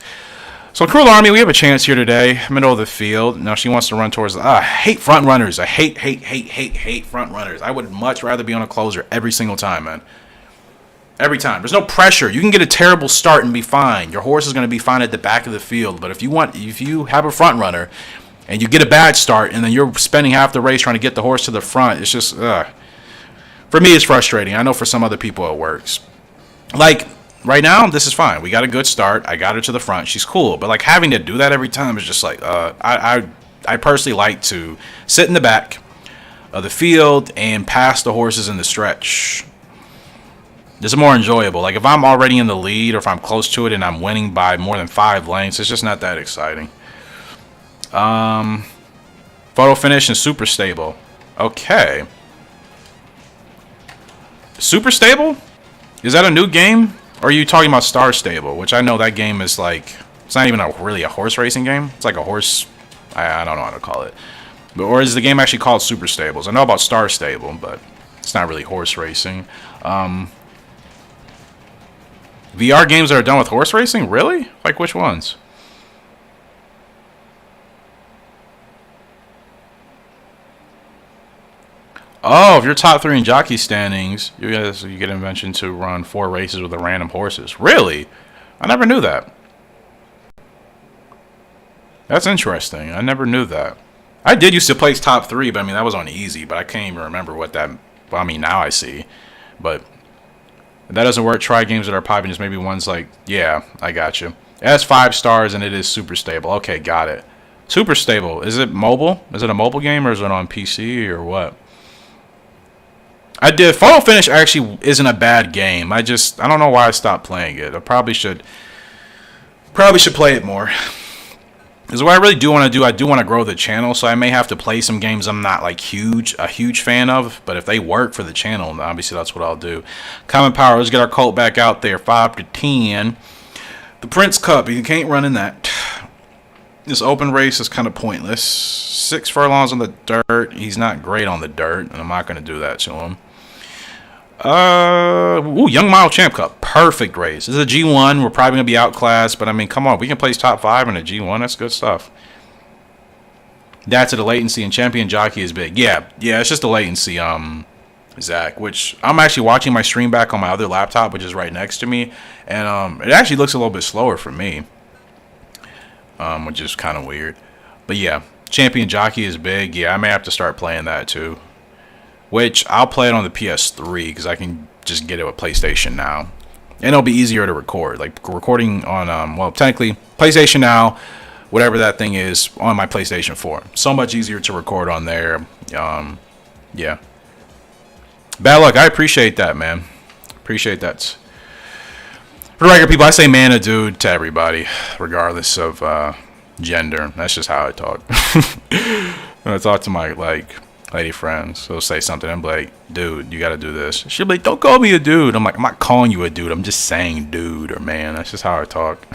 So Cruel Army, we have a chance here today, middle of the field. Now she wants to run towards I hate front runners. I hate front runners. I would much rather be on a closer every single time, man. Every time. There's no pressure. You can get a terrible start and be fine. Your horse is going to be fine at the back of the field. But if you have a front runner and you get a bad start and then you're spending half the race trying to get the horse to the front, it's just for me it's frustrating. I know for some other people it works. Like right now, this is fine. We got a good start. I got her to the front. She's cool. But like having to do that every time is just like I I personally like to sit in the back of the field and pass the horses in the stretch. This is more enjoyable. Like if I'm already in the lead or if I'm close to it and I'm winning by more than 5 lengths, it's just not that exciting. Photo finish and super stable. Okay. Super stable? Is that a new game? Or are you talking about Star Stable? Which I know that game is like, it's not even really a horse racing game. It's like a horse, I don't know how to call it. But, or is the game actually called Super Stables? I know about Star Stable, but it's not really horse racing. VR games that are done with horse racing? Really? Like which ones? Oh, if you're top 3 in jockey standings, you get invention to run 4 races with the random horses. Really? I never knew that. That's interesting. I never knew that. I did used to place top 3, but I mean that was on easy. But I can't even remember what that. Well, I mean now I see, but. If that doesn't work, try games that are popping. Just maybe ones like, yeah, I got you. It has 5 stars and it is super stable. Okay, got it. Super stable. Is it mobile? Is it a mobile game or is it on PC or what? I did. Photo Finish actually isn't a bad game. I don't know why I stopped playing it. I probably should play it more. Because what I really do want to do, I do want to grow the channel, so I may have to play some games I'm not like a huge fan of, but if they work for the channel, obviously that's what I'll do. Common Power, let's get our colt back out there, 5 to 10. The Prince Cup, you can't run in that. This open race is kind of pointless. 6 furlongs on the dirt. He's not great on the dirt, and I'm not going to do that to him. Young Mile Champ Cup. Perfect race. This is a G1. We're probably going to be outclassed, but I mean, come on. We can place top 5 in a G1. That's good stuff. That's the latency, and Champion Jockey is big. Yeah, it's just the latency, Zach, which I'm actually watching my stream back on my other laptop, which is right next to me, and it actually looks a little bit slower for me, which is kind of weird. But yeah, Champion Jockey is big. Yeah, I may have to start playing that too. Which I'll play it on the PS3 because I can just get it with PlayStation Now. And it'll be easier to record. Like recording on, well, technically, PlayStation Now, whatever that thing is, on my PlayStation 4. So much easier to record on there. Yeah. Bad luck. I appreciate that, man. Appreciate that. For the record, people, I say man or dude to everybody, regardless of gender. That's just how I talk. When I talk to my, lady friends, they'll say something, I'm like, dude, you gotta do this. She'll be like, don't call me a dude. I'm like, I'm not calling you a dude, I'm just saying dude or man. That's just how I talk.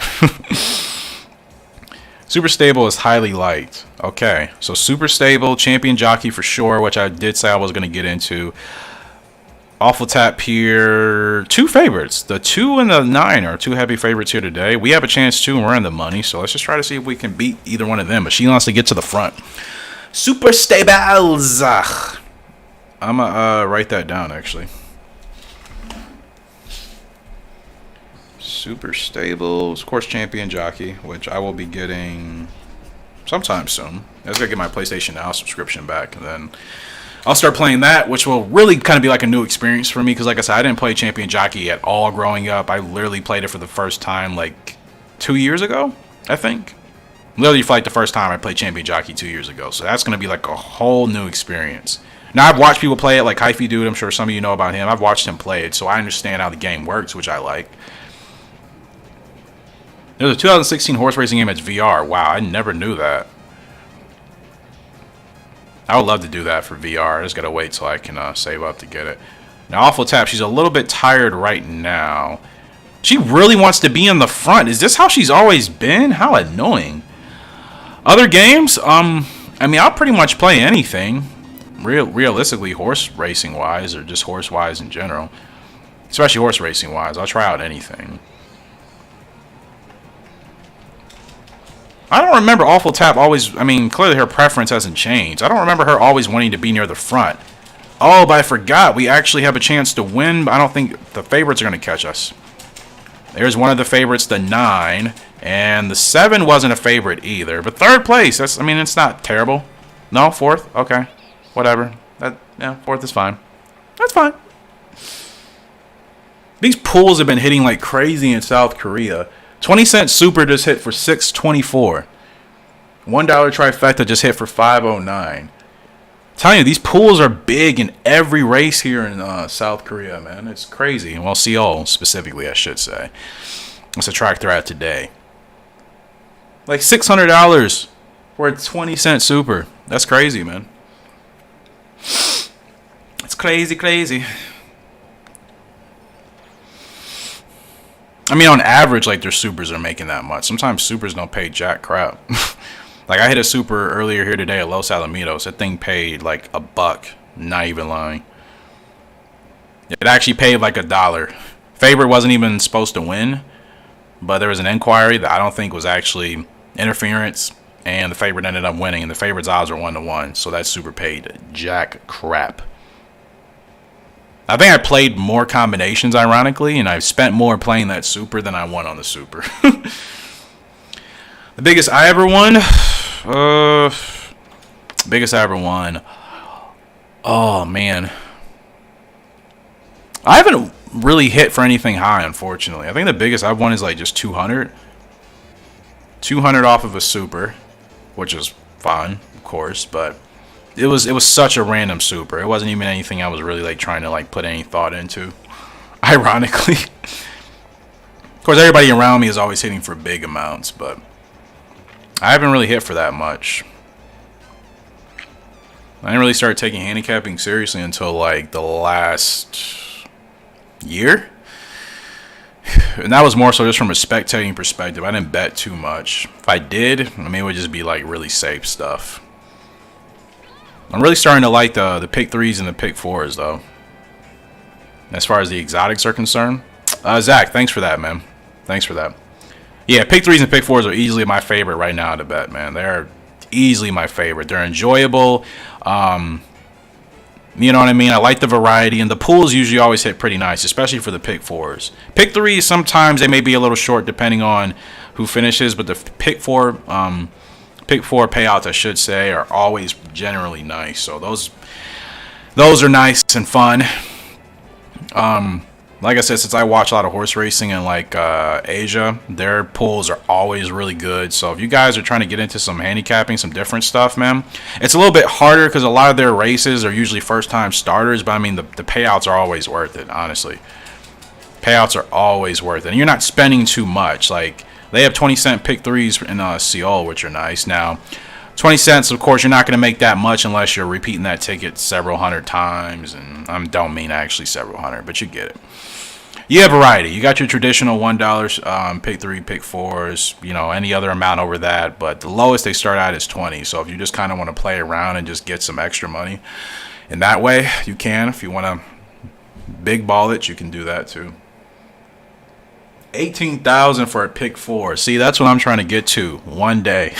Super stable is highly liked. Okay, so super stable, Champion Jockey for sure, which I did say I was gonna get into. Awful Tap here, 2 favorites. The 2 and the 9 are 2 heavy favorites here today. We have a chance too, and we're in the money, so let's just try to see if we can beat either one of them, but she wants to get to the front. Super Stables. I'm gonna write that down actually. Super Stables, of course, Champion Jockey, which I will be getting sometime soon. I just gotta get my PlayStation Now subscription back, and then I'll start playing that, which will really kind of be like a new experience for me. Because, like I said, I didn't play Champion Jockey at all growing up. I literally played it for the first time like 2 years ago, I think. Literally, for like the first time I played Champion Jockey 2 years ago. So that's going to be like a whole new experience. Now, I've watched people play it, like Hyphy Dude. I'm sure some of you know about him. I've watched him play it, so I understand how the game works, which I like. There's a 2016 horse racing game that's VR. Wow, I never knew that. I would love to do that for VR. I just got to wait till I can save up to get it. Now, Awful Tap, she's a little bit tired right now. She really wants to be in the front. Is this how she's always been? How annoying. Other games, I mean, I'll pretty much play anything, realistically, horse racing wise, or just horse wise in general. Especially horse racing wise, I'll try out anything. I don't remember Awful Tap always, I mean, clearly her preference hasn't changed. I don't remember her always wanting to be near the front. Oh, but I forgot, we actually have a chance to win, but I don't think the favorites are going to catch us. There's one of the favorites, the 9. And the 7 wasn't a favorite either. But 3rd place, that's, I mean, it's not terrible. No, 4th? Okay. Whatever. Yeah, 4th is fine. That's fine. These pools have been hitting like crazy in South Korea. 20 Cent Super just hit for 624. $1 trifecta just hit for 509. Telling you, these pools are big in every race here in South Korea, man. It's crazy. Well, Seoul specifically, I should say. It's a track they're at today. Like $600 for a 20-cent super. That's crazy, man. It's crazy, crazy. I mean, on average, like, their supers are making that much. Sometimes supers don't pay jack crap. Like, I hit a super earlier here today at Los Alamitos. That thing paid like $1. Not even lying. It actually paid like $1. Favorite wasn't even supposed to win, but there was an inquiry that I don't think was actually interference, and the favorite ended up winning, and the favorite's odds were 1-1. So that super paid jack crap. I think I played more combinations, ironically, and I've spent more playing that super than I won on the super. The biggest I ever won? Biggest I ever won. Oh, man. I haven't really hit for anything high, unfortunately. I think the biggest I've won is like just 200. 200 off of a super, which is fine, of course, but it was such a random super. It wasn't even anything I was really like trying to like put any thought into. Ironically. Of course, everybody around me is always hitting for big amounts, but I haven't really hit for that much. I didn't really start taking handicapping seriously until like the last year. And that was more so just from a spectating perspective. I didn't bet too much. If I did, I mean, it would just be like really safe stuff. I'm really starting to like the pick 3s and the pick 4s though, as far as the exotics are concerned. Zach, thanks for that, man. Thanks for that. Yeah, pick 3s and pick 4s are easily my favorite right now to bet, man. They're easily my favorite. They're enjoyable. You know what I mean? I like the variety, and the pools usually always hit pretty nice, especially for the pick 4s. Pick 3s, sometimes they may be a little short depending on who finishes, but the pick 4 payouts, I should say, are always generally nice. So those are nice and fun. Like I said, since I watch a lot of horse racing in like Asia, their pools are always really good. So if you guys are trying to get into some handicapping, some different stuff, man, it's a little bit harder because a lot of their races are usually first-time starters. But I mean, the payouts are always worth it, honestly. Payouts are always worth it, and you're not spending too much. Like, they have 20-cent pick 3s in Seoul, which are nice. Now, 20 cents, of course, you're not going to make that much unless you're repeating that ticket several hundred times. And I don't mean actually several hundred, but you get it. You have variety. You got your traditional $1 pick 3, pick 4s, you know, any other amount over that. But the lowest they start at is 20. So if you just kind of want to play around and just get some extra money in that way, you can. If you want to big ball it, you can do that too. 18,000 for a pick 4. See, that's what I'm trying to get to one day.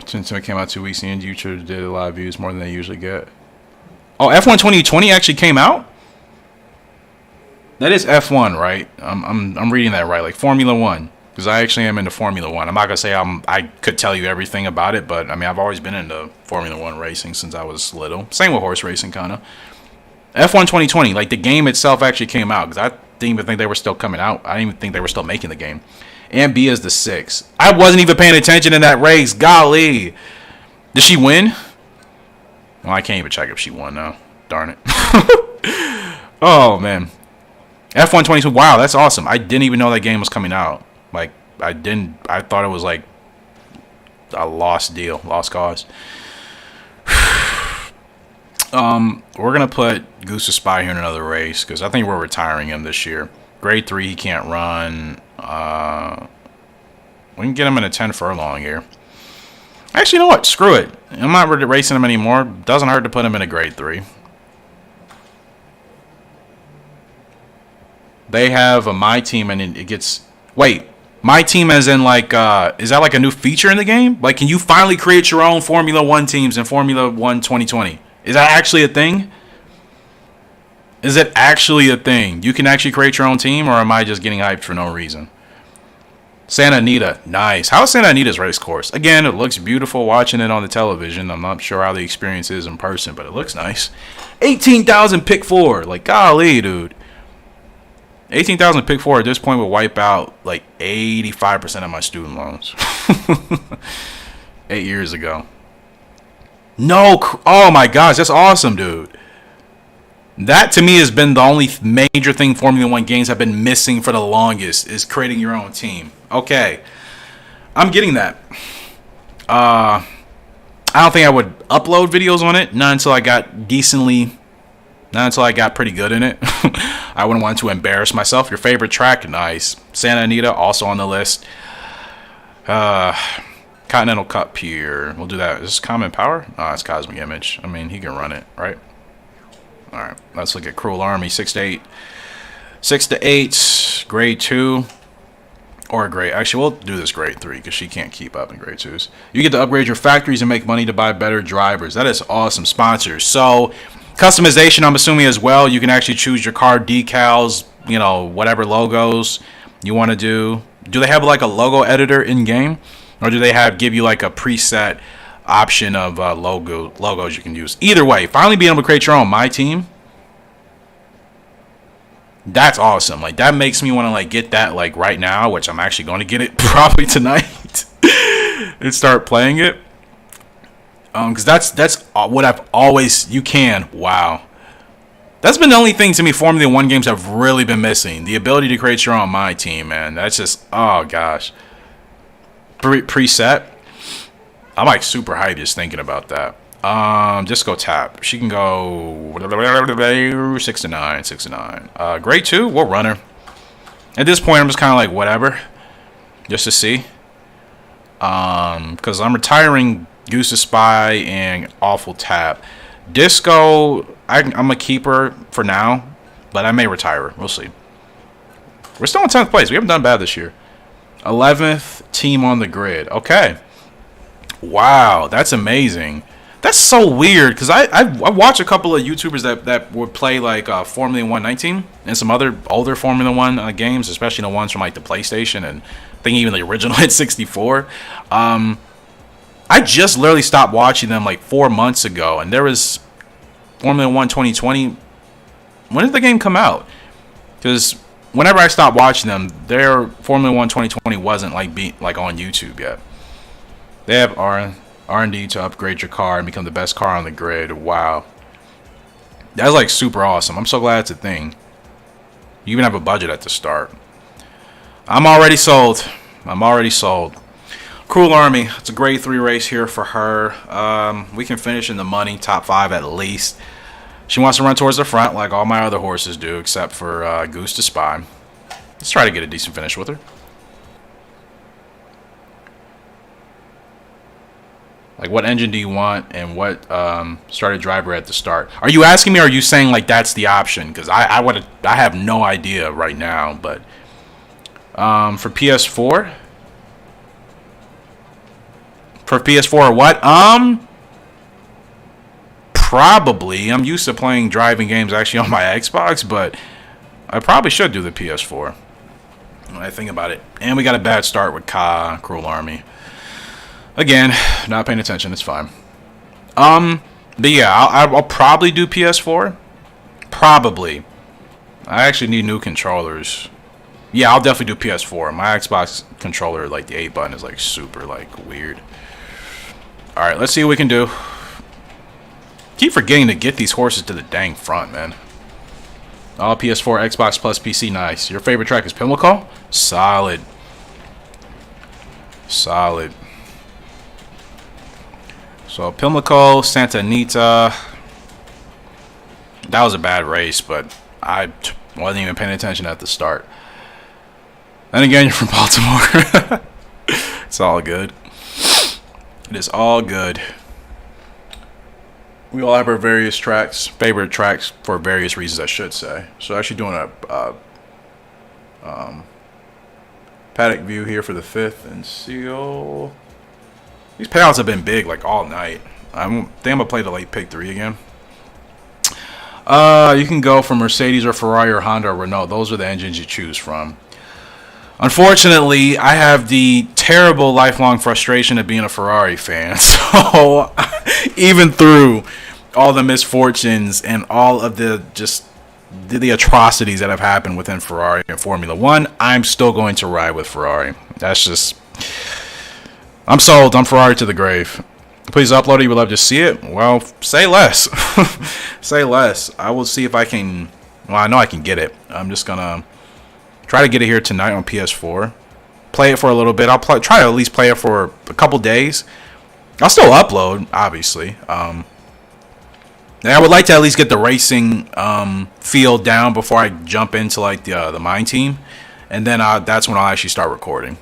Since it came out 2 weeks in, YouTube did a lot of views more than they usually get. Oh, F1 2020 actually came out? That is F1, right? I'm reading that right, like Formula 1. Because I actually am into Formula 1. I'm not going to say I could tell you everything about it, but I mean, I've always been into Formula 1 racing since I was little. Same with horse racing, kind of. F1 2020, like the game itself actually came out. Because I didn't even think they were still coming out. I didn't even think they were still making the game. And B is the 6. I wasn't even paying attention in that race. Golly. Did she win? Well, I can't even check if she won now. Darn it. Oh, man. F1 22. Wow, that's awesome. I didn't even know that game was coming out. Like, I thought it was like a lost deal. Lost cause. We're going to put Goose Spy here in another race because I think we're retiring him this year. Grade 3, he can't run. We can get him in a 10 furlong here. Actually, you know what? Screw it. I'm not racing him anymore. Doesn't hurt to put him in a grade 3. They have a My Team, and it gets... Wait. My Team as in, like... is that like a new feature in the game? Like, can you finally create your own Formula 1 teams in Formula 1 2020? Is that actually a thing? Is it actually a thing? You can actually create your own team, or am I just getting hyped for no reason? Santa Anita, nice. How's Santa Anita's race course? Again, it looks beautiful watching it on the television. I'm not sure how the experience is in person, but it looks nice. 18,000 pick 4. Like, golly, dude. 18,000 pick 4 at this point would wipe out like 85% of my student loans. 8 years ago. No, oh my gosh, that's awesome, dude. That to me has been the only major thing Formula One games have been missing for the longest, is creating your own team. Okay, I'm getting that. I don't think I would upload videos on it, not until I got pretty good in it. I wouldn't want to embarrass myself. Your favorite track? Nice. Santa Anita, also on the list. Continental Cup here. We'll do that. Is this Common Power? No, it's Cosmic Image. I mean, he can run it, right? All right, let's look at Cruel Army. 6 to 8. 6 to 8. Grade 2. Or grade. Actually, we'll do this grade 3 because she can't keep up in grade 2s. You get to upgrade your factories and make money to buy better drivers. That is awesome. Sponsors. So, customization, I'm assuming as well. You can actually choose your car decals, you know, whatever logos you want to do. Do they have like a logo editor in game, or do they give you like a preset option of logos you can use? Either way, finally being able to create your own My Team, that's awesome. Like, that makes me want to like get that like right now, which I'm actually going to get it probably tonight and start playing it. Because that's what I've always, wow. That's been the only thing to me Formula One games have really been missing. The ability to create your own My Team, man. That's just, oh gosh. Preset. I'm like super hyped just thinking about that. Just go tap. She can go 6 to 9, 6 to 9. Grade 2, we'll run her. At this point, I'm just kind of like whatever, just to see. Because I'm retiring Goose to Spy and Awful Tap. Disco, I'm a keeper for now, but I may retire her. We'll see. We're still in 10th place. We haven't done bad this year. 11th team on the grid. Okay. Wow, that's amazing. That's so weird because I watch a couple of YouTubers that would play like Formula 1 19 and some other older Formula 1 games, especially the ones from like the PlayStation and I think even the original at 64. I just literally stopped watching them like 4 months ago, and there was Formula 1 2020. When did the game come out? Because whenever I stopped watching them, their Formula 1 2020 wasn't like on YouTube yet. They have R&D to upgrade your car and become the best car on the grid. Wow. That's like super awesome. I'm so glad it's a thing. You even have a budget at the start. I'm already sold. Cruel Army. It's a grade 3 race here for her. We can finish in the money, top 5 at least. She wants to run towards the front like all my other horses do, except for Goose to Spy. Let's try to get a decent finish with her. Like, what engine do you want, and what started driver at the start? Are you asking me, or are you saying like that's the option? Because I have no idea right now. But for PS4, or what? Probably. I'm used to playing driving games actually on my Xbox, but I probably should do the PS4 when I think about it. And we got a bad start with Cruel Army. Again, not paying attention. It's fine. But yeah, I'll probably do PS4. Probably. I actually need new controllers. Yeah, I'll definitely do PS4. My Xbox controller, like the 8 button, is like super like weird. All right, let's see what we can do. Keep forgetting to get these horses to the dang front, man. All PS4, Xbox plus PC, nice. Your favorite track is Pimlico? Solid. Solid. So Pimlico, Santa Anita. That was a bad race, but I wasn't even paying attention at the start. And again, you're from Baltimore. It's all good. It is all good. We all have our various tracks, favorite tracks for various reasons, I should say. So actually doing a paddock view here for the 5th and seal. These paddles have been big like all night. I think I'm gonna play the late pick 3 again. You can go for Mercedes or Ferrari or Honda or Renault. Those are the engines you choose from. Unfortunately, I have the terrible lifelong frustration of being a Ferrari fan. So even through all the misfortunes and all of the just the atrocities that have happened within Ferrari and Formula One, I'm still going to ride with Ferrari. That's just, I'm sold. I'm Ferrari to the grave. Please upload it. You would love to see it. Well, say less. Say less. I will see if I can. Well, I know I can get it. I'm just gonna try to get it here tonight on PS4. Play it for a little bit. I'll try to at least play it for a couple days. I'll still upload, obviously. And I would like to at least get the racing feel down before I jump into like the mine team, and then that's when I'll actually start recording.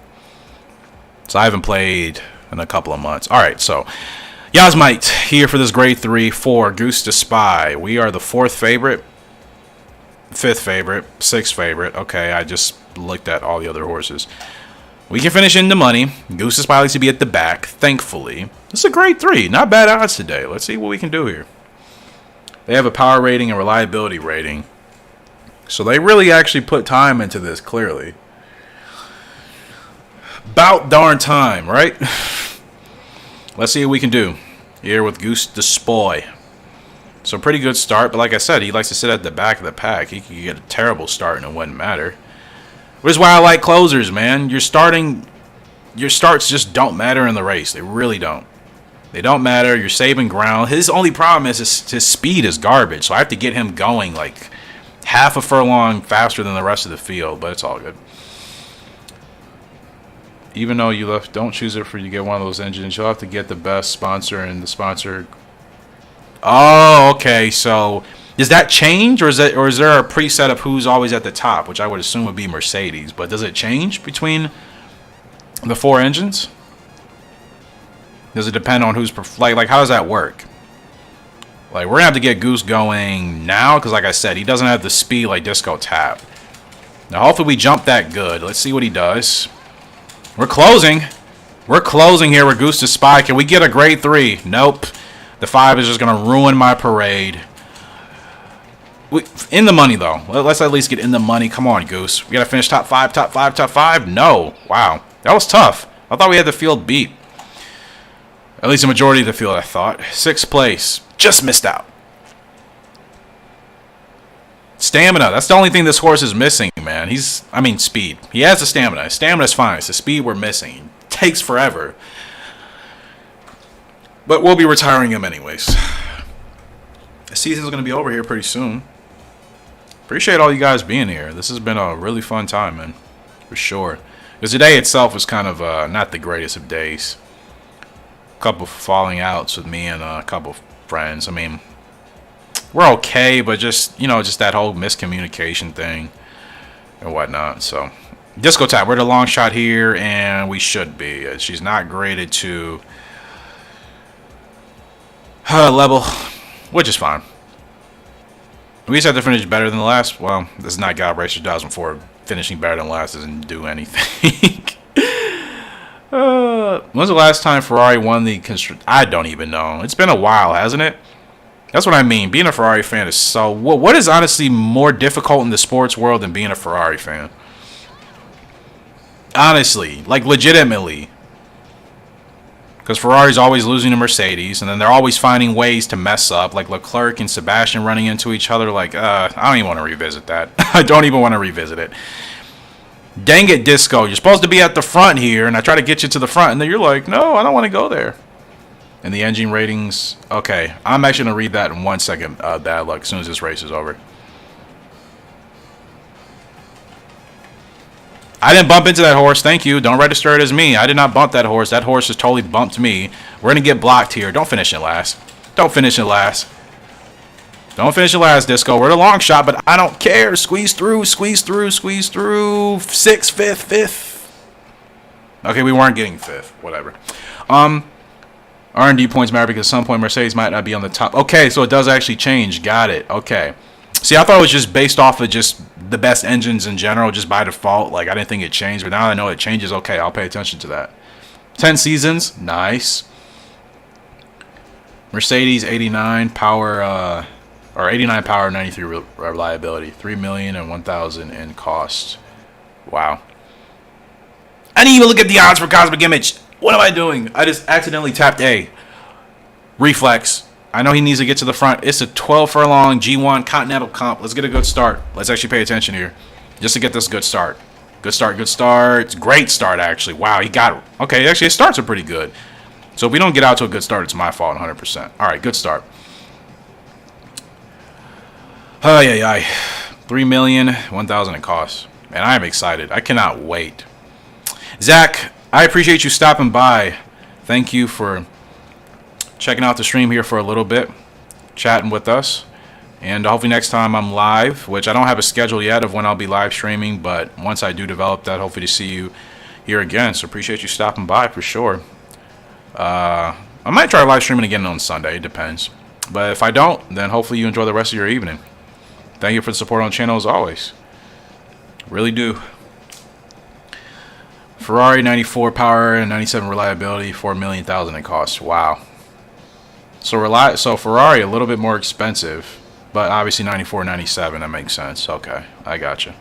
So I haven't played in a couple of months. All right, so Yasmite here for this grade 3 for Goose to Spy. We are the 4th favorite, 5th favorite, 6th favorite. Okay, I just looked at all the other horses. We can finish in the money. Goose to Spy likes to be at the back, thankfully. This is a grade 3. Not bad odds today. Let's see what we can do here. They have a power rating and reliability rating. So they really actually put time into this, clearly. About darn time, right? Let's see what we can do here with Goose to Spy. So pretty good start, but like I said, he likes to sit at the back of the pack. He could get a terrible start and it wouldn't matter. Which is why I like closers, man. Your starts just don't matter in the race. They really don't. They don't matter. You're saving ground. His only problem is his speed is garbage. So I have to get him going like half a furlong faster than the rest of the field. But it's all good. Even though you don't choose it for you get one of those engines, you'll have to get the best sponsor and the sponsor. Oh, okay. So does that change, or is there a preset of who's always at the top, which I would assume would be Mercedes? But does it change between the 4 engines? Does it depend on who's like how does that work? Like, we're gonna have to get Goose going now because, like I said, he doesn't have the speed like Disco Tap. Now, hopefully, we jump that good. Let's see what he does. We're closing. We're closing here with Goose to Spy. Can we get a grade 3? Nope. The 5 is just gonna ruin my parade. In the money though. Let's at least get in the money. Come on, Goose. We gotta finish top 5, top 5, top 5. No. Wow, that was tough. I thought we had the field beat. At least the majority of the field, I thought. 6th place. Just missed out. Stamina. That's the only thing this horse is missing, man. Speed. He has the stamina. His stamina's fine. It's the speed we're missing. It takes forever. But we'll be retiring him anyways. The season's going to be over here pretty soon. Appreciate all you guys being here. This has been a really fun time, man. For sure. Because today itself was kind of not the greatest of days. Couple falling outs with me and a couple friends. I mean, we're okay, but just that whole miscommunication thing and whatnot. So, Disco Tap, we're the long shot here, and we should be. She's not graded to level, which is fine. We just have to finish better than the last. Well, this is not Gallop Racer 2004. Finishing better than last doesn't do anything. When's the last time Ferrari won the I don't even know. It's been a while, hasn't it? That's what I mean. Being a Ferrari fan is so... What is honestly more difficult in the sports world than being a Ferrari fan? Honestly. Like, legitimately. Because Ferrari's always losing to Mercedes, and then they're always finding ways to mess up. Like Leclerc and Sebastian running into each other. Like, I don't even want to revisit that. I don't even want to revisit it. Dang it, Disco. You're supposed to be at the front here, and I try to get you to the front, and then you're like, no, I don't want to go there. And the engine ratings. Okay, I'm actually going to read that in 1 second, bad luck, as soon as this race is over. I didn't bump into that horse. Thank you. Don't register it as me. I did not bump that horse. That horse just totally bumped me. We're going to get blocked here. Don't finish it last. Don't finish it last. Don't finish it last, Disco. We're the long shot, but I don't care. Squeeze through, squeeze through, squeeze through. 6th, 5th, 5th. Okay, we weren't getting 5th. Whatever. R&D points matter because at some point Mercedes might not be on the top. Okay, so it does actually change. Got it. Okay. See, I thought it was just based off of just the best engines in general, just by default. Like, I didn't think it changed, but now I know it changes. Okay, I'll pay attention to that. 10 seasons. Nice. Mercedes, 89 power... Or 89 power, 93 reliability, 3 million and 1,000 in cost. Wow. I didn't even look at the odds for Cosmic Image. What am I doing? I just accidentally tapped A. Reflex. I know he needs to get to the front. It's a 12 furlong G1 Continental Comp. Let's get a good start. Let's actually pay attention here. Just to get this good start. Good start, good start. Great start, actually. Wow, he got it. Okay, actually, his starts are pretty good. So if we don't get out to a good start, it's my fault 100%. All right, good start. Oh, yeah. 3,001,000 it costs. Man, I am excited. I cannot wait. Zach, I appreciate you stopping by. Thank you for checking out the stream here for a little bit, chatting with us. And hopefully next time I'm live, which I don't have a schedule yet of when I'll be live streaming, but once I do develop that, hopefully to see you here again. So appreciate you stopping by for sure. I might try live streaming again on Sunday. It depends. But if I don't, then hopefully you enjoy the rest of your evening. Thank you for the support on the channel as always. Really do. Ferrari 94 power and 97 reliability, 4,000,000 it costs. Wow. So Ferrari a little bit more expensive, but obviously 94, 97, that makes sense. Okay, I gotcha.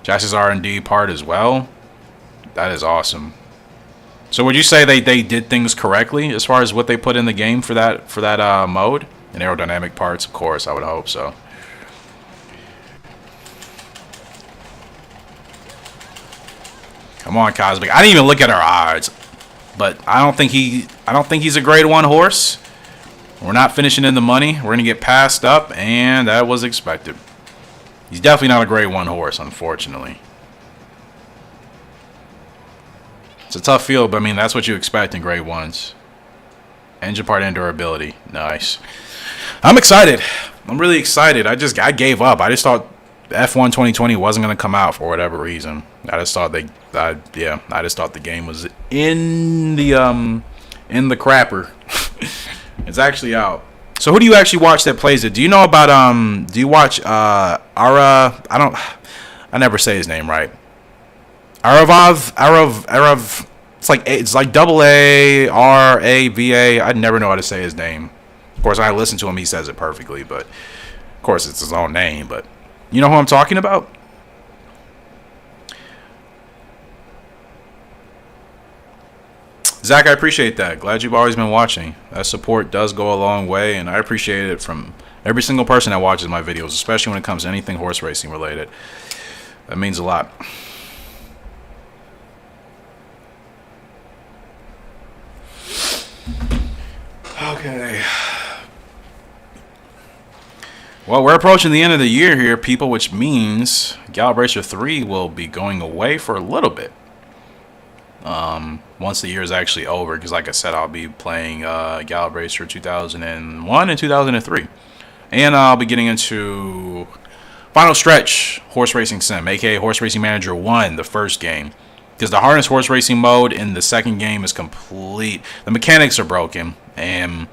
Chassis R&D part as well. That is awesome. So would you say they did things correctly as far as what they put in the game for that mode? And aerodynamic parts, of course, I would hope so. Come on, Cosmic. I didn't even look at our odds, but I don't think he's a grade 1 horse. We're not finishing in the money. We're gonna get passed up, and that was expected. He's definitely not a grade 1 horse, unfortunately. It's a tough field, but I mean that's what you expect in grade 1s. Engine part and durability, nice. I'm excited. I'm really excited. I gave up. I just thought F1 2020 wasn't gonna come out for whatever reason. I just thought I just thought the game was in the crapper. It's actually out. So who do you actually watch that plays it? Do you know about do you watch Ara? I never say his name right. Arav. It's like double A-R-A-V-A. I never know how to say his name. Of course, I listen to him. He says it perfectly, but of course it's his own name. But you know who I'm talking about? Zach, I appreciate that. Glad you've always been watching. That support does go a long way, and I appreciate it from every single person that watches my videos, especially when it comes to anything horse racing related. That means a lot. Okay. Well, we're approaching the end of the year here, people, which means Gallop Racer 3 will be going away for a little bit. Once the year is actually over, because like I said, I'll be playing Gallop Racer 2001 and 2003. And I'll be getting into Final Stretch Horse Racing Sim, aka Horse Racing Manager 1, the first game. Because the harness horse racing mode in the second game is complete. The mechanics are broken. And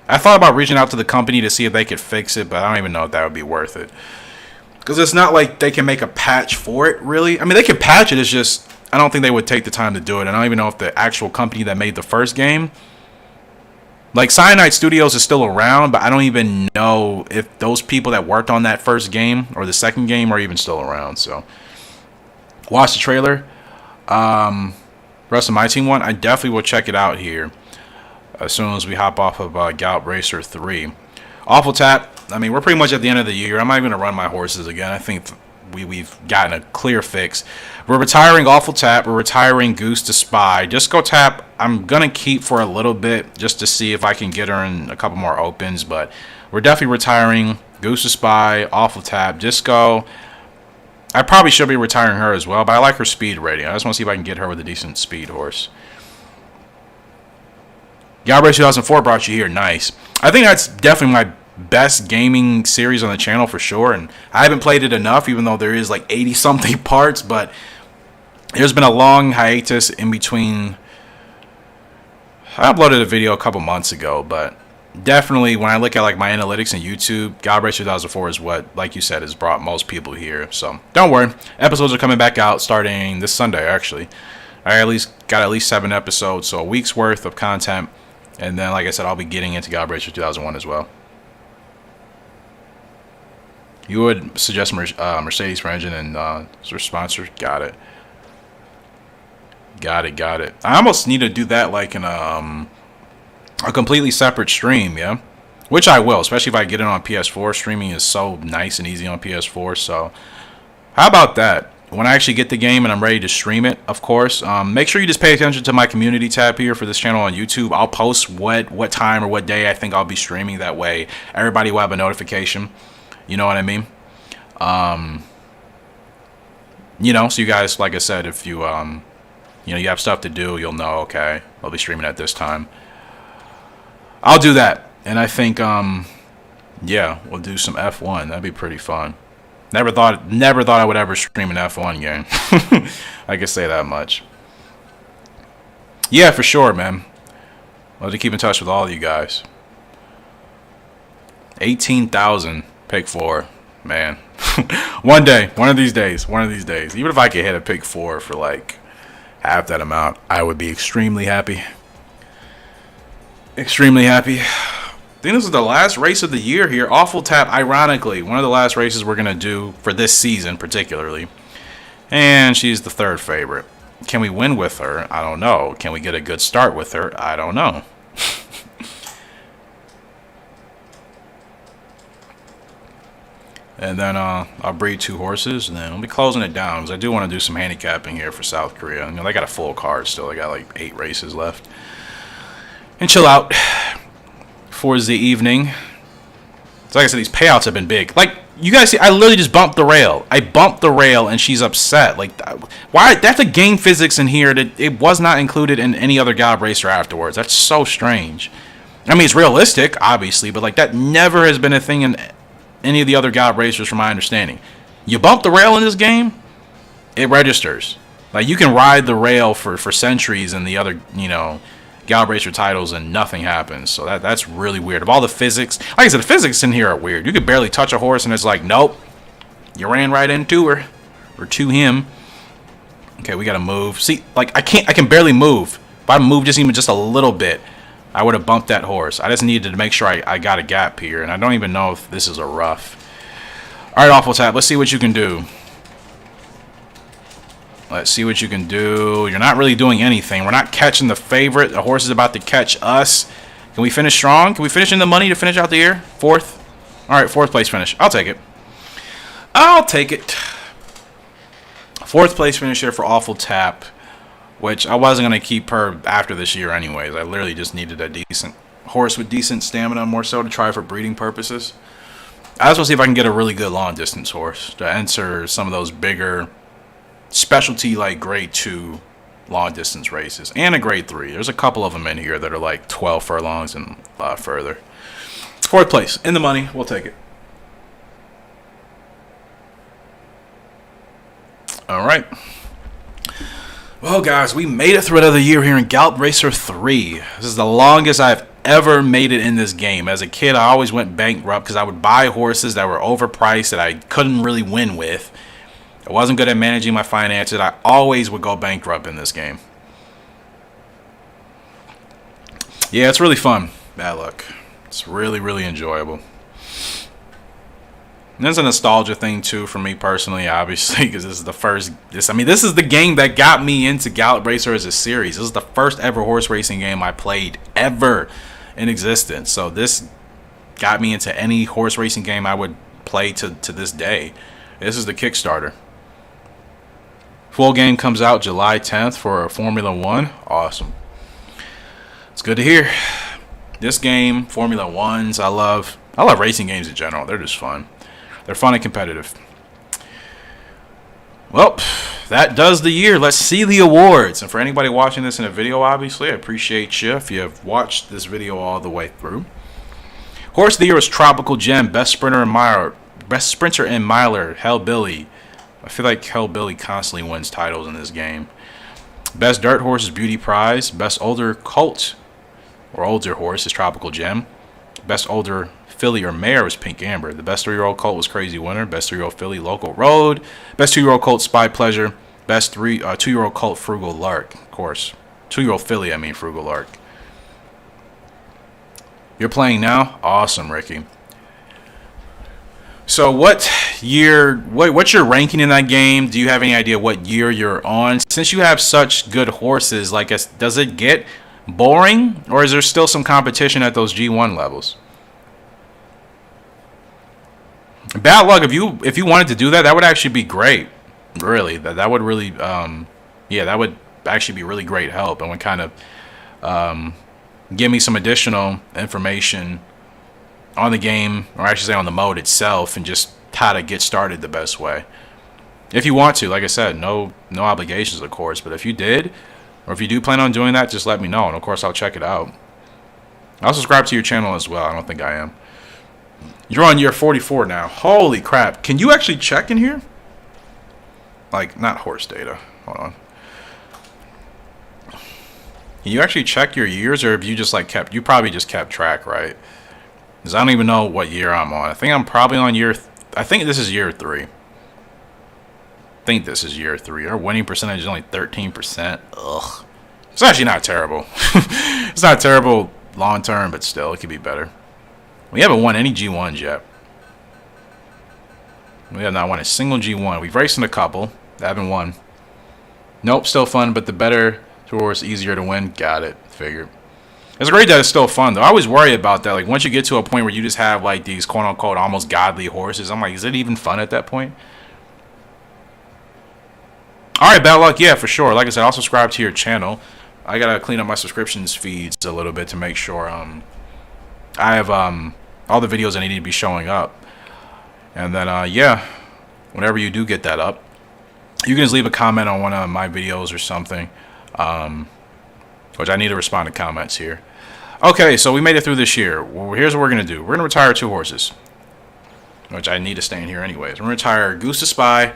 I thought about reaching out to the company to see if they could fix it, but I don't even know if that would be worth it. Because it's not like they can make a patch for it, really. I mean, they can patch it, it's just I don't think they would take the time to do it. I don't even know if the actual company that made the first game, like Cyanide Studios, is still around, but I don't even know if those people that worked on that first game or the second game are even still around. So watch the trailer. Rest of my team one, I definitely will check it out here as soon as we hop off of Gallop Racer 3. Awful Tap, I mean, we're pretty much at the end of the year. I'm not even going to run my horses again. I think we've gotten a clear fix. We're retiring Awful Tap. We're retiring Goose to Spy. Disco Tap, I'm going to keep for a little bit just to see if I can get her in a couple more opens. But we're definitely retiring Goose to Spy, Awful Tap, Disco. I probably should be retiring her as well, but I like her speed rating. I just want to see if I can get her with a decent speed horse. Gallop Racer 2004 brought you here. Nice. I think that's definitely my best gaming series on the channel for sure, and I haven't played it enough, even though there is like 80 something parts, but there's been a long hiatus in between. I uploaded a video a couple months ago, but definitely when I look at like my analytics and YouTube, Gallop Racer 2004 is what, like you said, has brought most people here. So don't worry, episodes are coming back out starting this Sunday. Actually, I got at least 7 episodes, so a week's worth of content. And then, like I said, I'll be getting into Gallop Racer 2001 as well. You would suggest Mercedes for engine and sponsor? Got it. Got it, got it. I almost need to do that like in a completely separate stream, yeah? Which I will, especially if I get it on PS4. Streaming is so nice and easy on PS4, so how about that? When I actually get the game and I'm ready to stream it, of course, make sure you just pay attention to my community tab here for this channel on YouTube. I'll post what time or what day I think I'll be streaming. That way, everybody will have a notification. You know what I mean? You know, so you guys, like I said, if you, you know, you have stuff to do, you'll know, okay, I'll be streaming at this time. I'll do that. And I think, yeah, we'll do some F1. That'd be pretty fun. Never thought I would ever stream an F1 game. I can say that much. Yeah, for sure, man. Love to keep in touch with all of you guys. 18,000 pick 4, man. One day, one of these days. Even if I could hit a pick 4 for like half that amount, I would be extremely happy. Extremely happy. I think this is the last race of the year here. Awful Tap, ironically, one of the last races we're going to do for this season particularly. And she's the third favorite. Can we win with her? I don't know. Can we get a good start with her? I don't know. And then I'll breed 2 horses, and then we'll be closing it down, because I do want to do some handicapping here for South Korea. You know, they got a full card still. They got like 8 races left. And chill out for the evening. So like I said, these payouts have been big. Like, you guys see, I literally just bumped the rail. I bumped the rail, and she's upset. Like, why? That's a game physics in here that it was not included in any other Gallop Racer afterwards. That's so strange. I mean, it's realistic, obviously, but like that never has been a thing in any of the other Gallop Racers, from my understanding. You bump the rail in this game, it registers. Like, you can ride the rail for centuries in the other, you know, Gallop Racer titles, and nothing happens. So that's really weird. Of all the physics, like I said, the physics in here are weird. You could barely touch a horse, and it's like, nope, you ran right into her or to him. Okay, we gotta move. See, like I can barely move. If I move just even just a little bit, I would have bumped that horse. I just needed to make sure I got a gap here, and I don't even know if this is a rough. All right, Awful Tap, let's see what you can do. Let's see what you can do. You're not really doing anything. We're not catching the favorite. The horse is about to catch us. Can we finish strong? Can we finish in the money to finish out the year? 4th? All right, 4th place finish. I'll take it. I'll take it. 4th place finish here for Awful Tap, which I wasn't going to keep her after this year anyways. I literally just needed a decent horse with decent stamina, more so, to try for breeding purposes. I just want to see if I can get a really good long distance horse to enter some of those bigger specialty, like grade 2 long distance races, and a grade 3. There's a couple of them in here that are like 12 furlongs and further. 4th place in the money. We'll take it. All right. Well, guys, we made it through another year here in Gallop Racer 3. This is the longest I've ever made it in this game. As a kid, I always went bankrupt because I would buy horses that were overpriced that I couldn't really win with. I wasn't good at managing my finances. I always would go bankrupt in this game. Yeah, it's really fun. Bad luck. It's really, really enjoyable. And there's a nostalgia thing too for me personally, obviously, because this is the first. This is the game that got me into Gallop Racer as a series. This is the first ever horse racing game I played ever in existence. So this got me into any horse racing game I would play to this day. This is the Kickstarter. Full game comes out July 10th for Formula 1. Awesome. It's good to hear. This game, Formula 1s, I love racing games in general. They're just fun. They're fun and competitive. Well, that does the year. Let's see the awards. And for anybody watching this in a video, obviously, I appreciate you if you have watched this video all the way through. Horse of the year was Tropical Gem, best sprinter and miler, Hellbilly. I feel like Hellbilly constantly wins titles in this game. Best dirt horse is Beauty Prize. Best older colt or older horse is Tropical Gem. Best older filly or mare is Pink Amber. The best 3-year-old colt was Crazy Winner. Best 3-year-old filly, Local Road. Best 2-year-old colt, Spy Pleasure. Best 2-year-old colt, Frugal Lark. Of course. 2-year-old filly, I mean Frugal Lark. You're playing now? Awesome, Ricky. So what year, what's your ranking in that game? Do you have any idea what year you're on? Since you have such good horses, like, does it get boring, or is there still some competition at those G1 levels? Bad luck, if you wanted to do that, that would actually be great. Really, that would really, yeah, that would actually be really great help, and would kind of give me some additional information on the game, or I should say on the mode itself, and just how to get started the best way. If you want to, like I said, no obligations, of course, but if you did, or if you do plan on doing that, just let me know, and of course I'll check it out. I'll subscribe to your channel as well. I don't think I am. You're on year 44 now. Holy crap. Can you actually check in here? Like, not horse data. Hold on. Can you actually check your years, or have you just like you probably just kept track, right? Because I don't even know what year I'm on. I think I'm probably on I think this is year 3. I think this is year 3. Our winning percentage is only 13%. Ugh. It's actually not terrible. It's not terrible long term, but still, it could be better. We haven't won any G1s yet. We have not won a single G1. We've raced in a couple. Haven't won. Nope, still fun, but the better tours, easier to win. Got it. Figured. It's great that it's still fun, though. I always worry about that. Like, once you get to a point where you just have, like, these quote-unquote almost godly horses, I'm like, is it even fun at that point? Alright, bad luck. Yeah, for sure. Like I said, I'll subscribe to your channel. I gotta clean up my subscriptions feeds a little bit to make sure, I have all the videos I need to be showing up. And then, yeah, whenever you do get that up, you can just leave a comment on one of my videos or something, which I need to respond to comments here. Okay, so we made it through this year. Well, here's what we're going to do. We're going to retire 2 horses, which I need to stay in here anyways. We're going to retire Goose to Spy,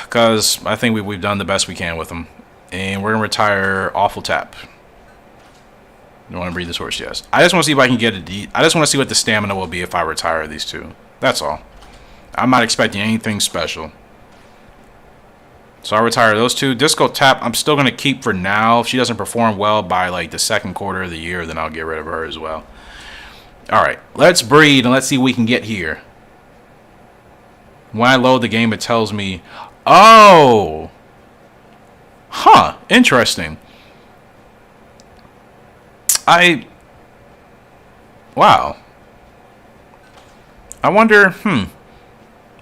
because I think we've done the best we can with them. And we're going to retire Awful Tap. You want to breed this horse? Yes. I just want to see if I can get I just want to see what the stamina will be if I retire these 2. That's all. I'm not expecting anything special. So I retire those 2. Disco Tap, I'm still going to keep for now. If she doesn't perform well by like the 2nd quarter of the year, then I'll get rid of her as well. Alright, let's breed and let's see what we can get here. When I load the game, it tells me, oh! Huh, interesting. Wow. I wonder,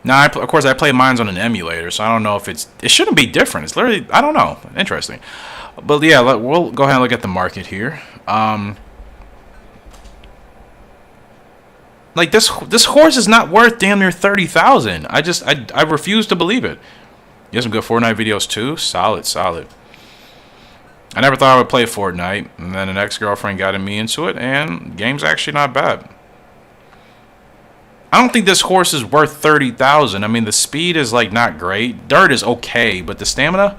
Now, of course, I play mines on an emulator, so I don't know if it shouldn't be different. It's literally, I don't know. Interesting. But yeah, we'll go ahead and look at the market here. Like, this horse is not worth damn near 30,000. I refuse to believe it. You have some good Fortnite videos too? Solid, solid. I never thought I would play Fortnite, and then an ex-girlfriend got me into it, and the game's actually not bad. I don't think this horse is worth 30,000. I mean, the speed is like not great. Dirt is okay, but the stamina,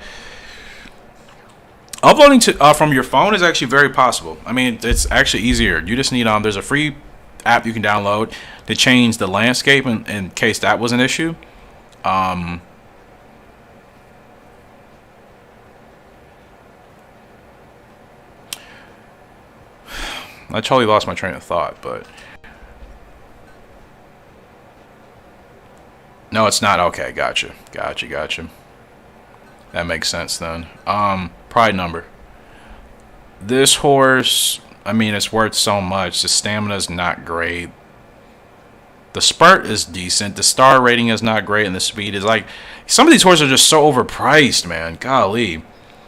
uploading to from your phone is actually very possible. I mean, it's actually easier. You just need there's a free app you can download to change the landscape in case that was an issue. I totally lost my train of thought, but no, it's not. Okay, gotcha. That makes sense then. Pride number. This horse, I mean, it's worth so much. The stamina's not great. The spurt is decent. The star rating is not great, and the speed is like, some of these horses are just so overpriced, man. Golly.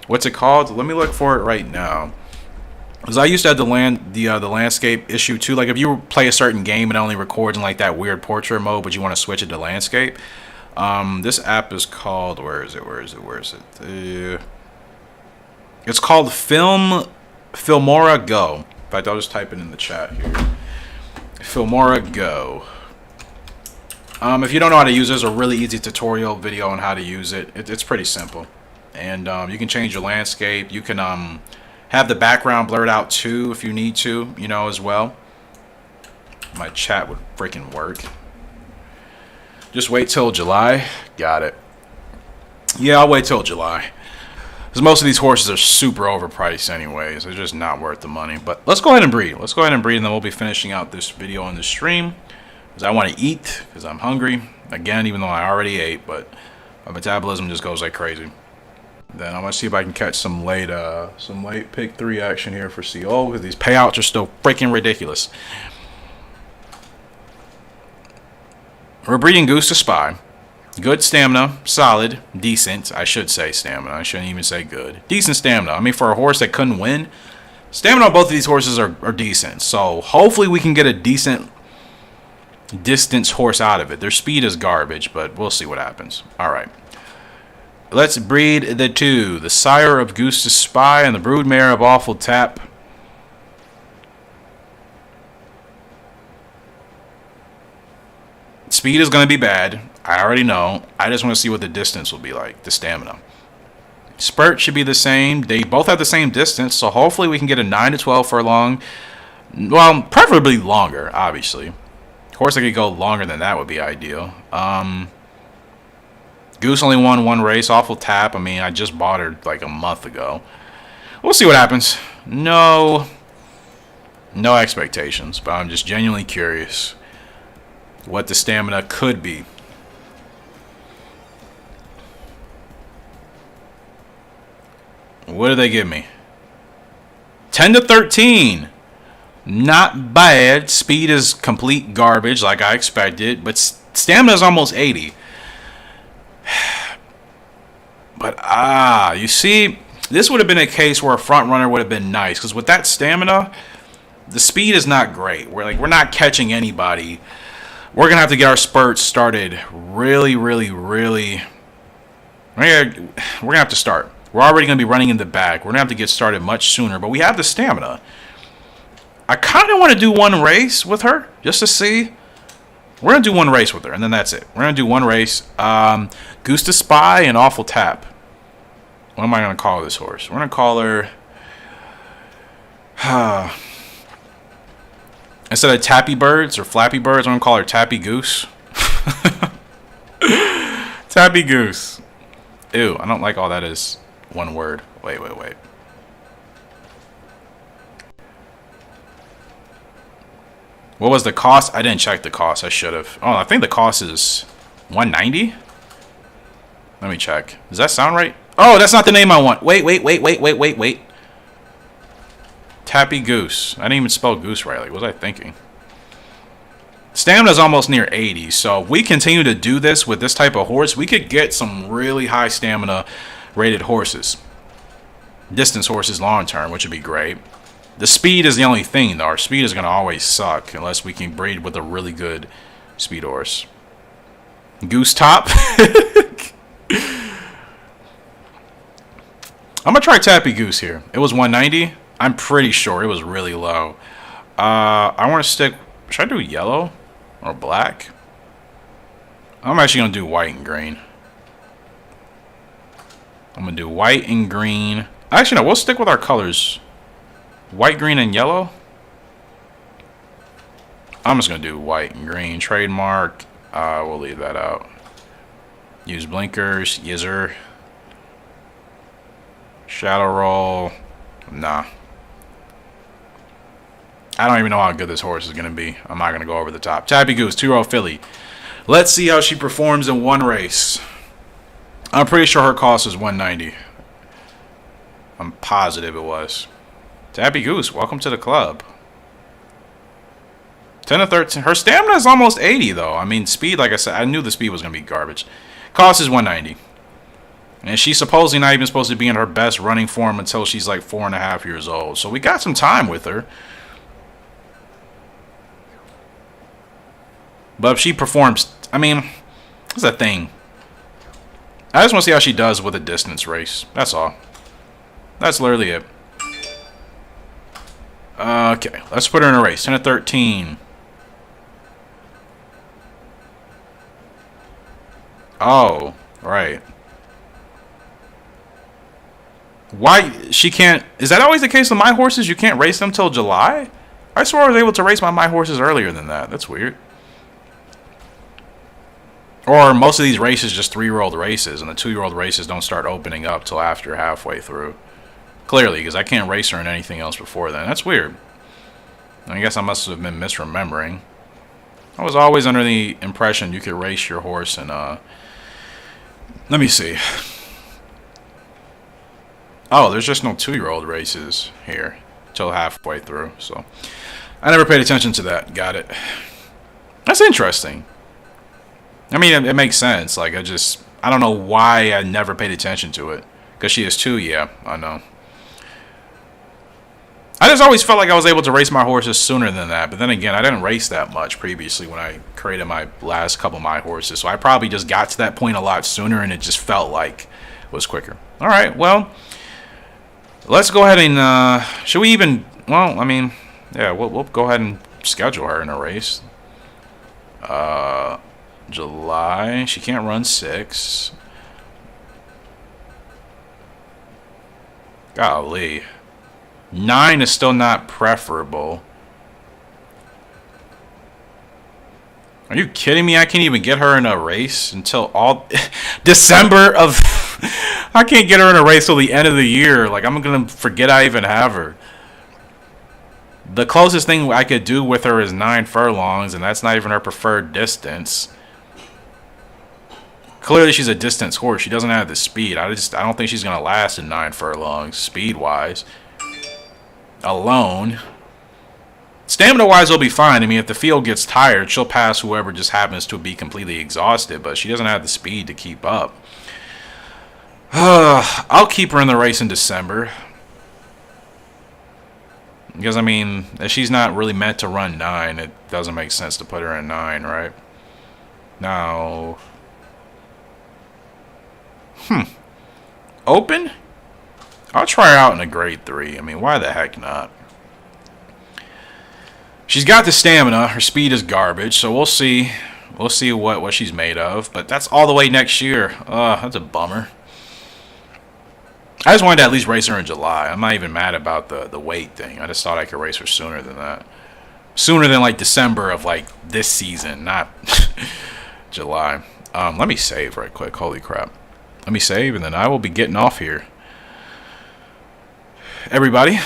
What's it called? Let me look for it right now. Because I used to have the landscape issue too. Like, if you play a certain game and it only records in like that weird portrait mode, but you want to switch it to landscape, this app is called, where is it? It's called Filmora Go. In fact, I'll just type it in the chat here. Filmora Go. If you don't know how to use it, there's a really easy tutorial video on how to use it. It's pretty simple, and you can change your landscape. You can have the background blurred out too if you need to, you know, as well. My chat would freaking work. Just wait till July. Got it. Yeah, I'll wait till July. Because most of these horses are super overpriced anyways. They're just not worth the money. But let's go ahead and breed. Let's go ahead and breed, and then we'll be finishing out this video on the stream. Because I want to eat, because I'm hungry. Again, even though I already ate, but my metabolism just goes like crazy. Then I'm going to see if I can catch some late pick 3 action here for CO, because these payouts are still freaking ridiculous. We're breeding Goose to Spy. Good stamina, solid, decent. I should say stamina. I shouldn't even say good. Decent stamina. I mean, for a horse that couldn't win, stamina on both of these horses are decent. So hopefully we can get a decent distance horse out of it. Their speed is garbage, but we'll see what happens. All right. Let's breed the 2. The sire of Goose to Spy and the broodmare of Awful Tap. Speed is going to be bad. I already know. I just want to see what the distance will be like, the stamina. Spurt should be the same. They both have the same distance, so hopefully we can get a 9 to 12 furlong. Well, preferably longer, obviously. Of course, I could go longer than that would be ideal. Goose only won 1 race. Awful Tap. I mean, I just bought her like a month ago. We'll see what happens. No expectations, but I'm just genuinely curious what the stamina could be. What did they give me? 10 to 13. Not bad. Speed is complete garbage like I expected, but stamina is almost 80. But you see, this would have been a case where a front runner would have been nice, because with that stamina, the speed is not great. We're not catching anybody. We're gonna have to get our spurts started really. We're gonna have to start. We're already gonna be running in the back. We're gonna have to get started much sooner, but we have the stamina. I kind of want to do 1 race with her just to see. We're gonna do 1 race with her, and then that's it. We're gonna do 1 race. Goose to Spy and Awful Tap. What am I gonna call this horse? We're gonna call her. Instead of Tappy Birds or Flappy Birds, I'm gonna call her Tappy Goose. Tappy Goose. Ew, I don't like all that is 1 word. Wait. What was the cost? I didn't check the cost. I should have. Oh, I think the cost is $190. Let me check. Does that sound right? Oh, that's not the name I want. Wait. Tappy Goose. I didn't even spell Goose right. Like, what was I thinking? Stamina is almost near 80. So if we continue to do this with this type of horse, we could get some really high stamina rated horses. Distance horses long term, which would be great. The speed is the only thing, though. Our speed is going to always suck unless we can breed with a really good speed horse. Goose Top. I'm going to try Tappy Goose here. It was 190. I'm pretty sure it was really low. I want to stick... Should I do yellow or black? I'm actually going to do white and green. I'm going to do white and green. Actually, no. We'll stick with our colors. White, green, and yellow. I'm just going to do white and green. Trademark. We'll leave that out. Use blinkers. Yizzer. Shadow roll. Nah. I don't even know how good this horse is going to be. I'm not going to go over the top. Tappy Goose, 2-year-old filly. Let's see how she performs in 1 race. I'm pretty sure her cost is $190. I'm positive it was. Tappy Goose, welcome to the club. 10 to 13. Her stamina is almost 80, though. I mean, speed, like I said, I knew the speed was going to be garbage. Cost is $190. And she's supposedly not even supposed to be in her best running form until she's like 4.5 years old. So we got some time with her. But if she performs, I mean, that's the thing. I just want to see how she does with a distance race. That's all. That's literally it. Okay, let's put her in a race. 10 to 13. Oh, right. Why she can't? Is that always the case with my horses? You can't race them till July? I swore I was able to race my horses earlier than that. That's weird. Or most of these races just 3-year-old races, and the 2-year-old races don't start opening up till after halfway through. Clearly, because I can't race her in anything else before then. That's weird. I guess I must have been misremembering. I was always under the impression you could race your horse and let me see. Oh, there's just no 2-year-old races here till halfway through, so I never paid attention to that. Got it. That's interesting. I mean, it makes sense. Like, I don't know why I never paid attention to it. Because she is 2, yeah, I know. I just always felt like I was able to race my horses sooner than that. But then again, I didn't race that much previously when I created my last couple of my horses. So I probably just got to that point a lot sooner, and it just felt like it was quicker. All right, well, let's go ahead and, should we even, well, I mean, yeah, we'll go ahead and schedule her in a race. July, she can't run 6. Golly. 9 is still not preferable. Are you kidding me? I can't even get her in a race until all December of I can't get her in a race till the end of the year. Like, I'm gonna forget I even have her. The closest thing I could do with her is 9 furlongs, and that's not even her preferred distance. Clearly, she's a distance horse. She doesn't have the speed. I don't think she's gonna last in 9 furlongs, speed-wise. Alone. Stamina-wise, will be fine. I mean, if the field gets tired, she'll pass whoever just happens to be completely exhausted, but she doesn't have the speed to keep up. I'll keep her in the race in December. Because, I mean, if she's not really meant to run 9, it doesn't make sense to put her in 9, right? Now... Open? I'll try her out in a grade 3. I mean, why the heck not? She's got the stamina. Her speed is garbage, so we'll see. We'll see what she's made of. But that's all the way next year. That's a bummer. I just wanted to at least race her in July. I'm not even mad about the weight thing. I just thought I could race her sooner than that. Sooner than, like, December of, like, this season, not July. Let me save right quick. Holy crap. Let me save, and then I will be getting off here. Everybody,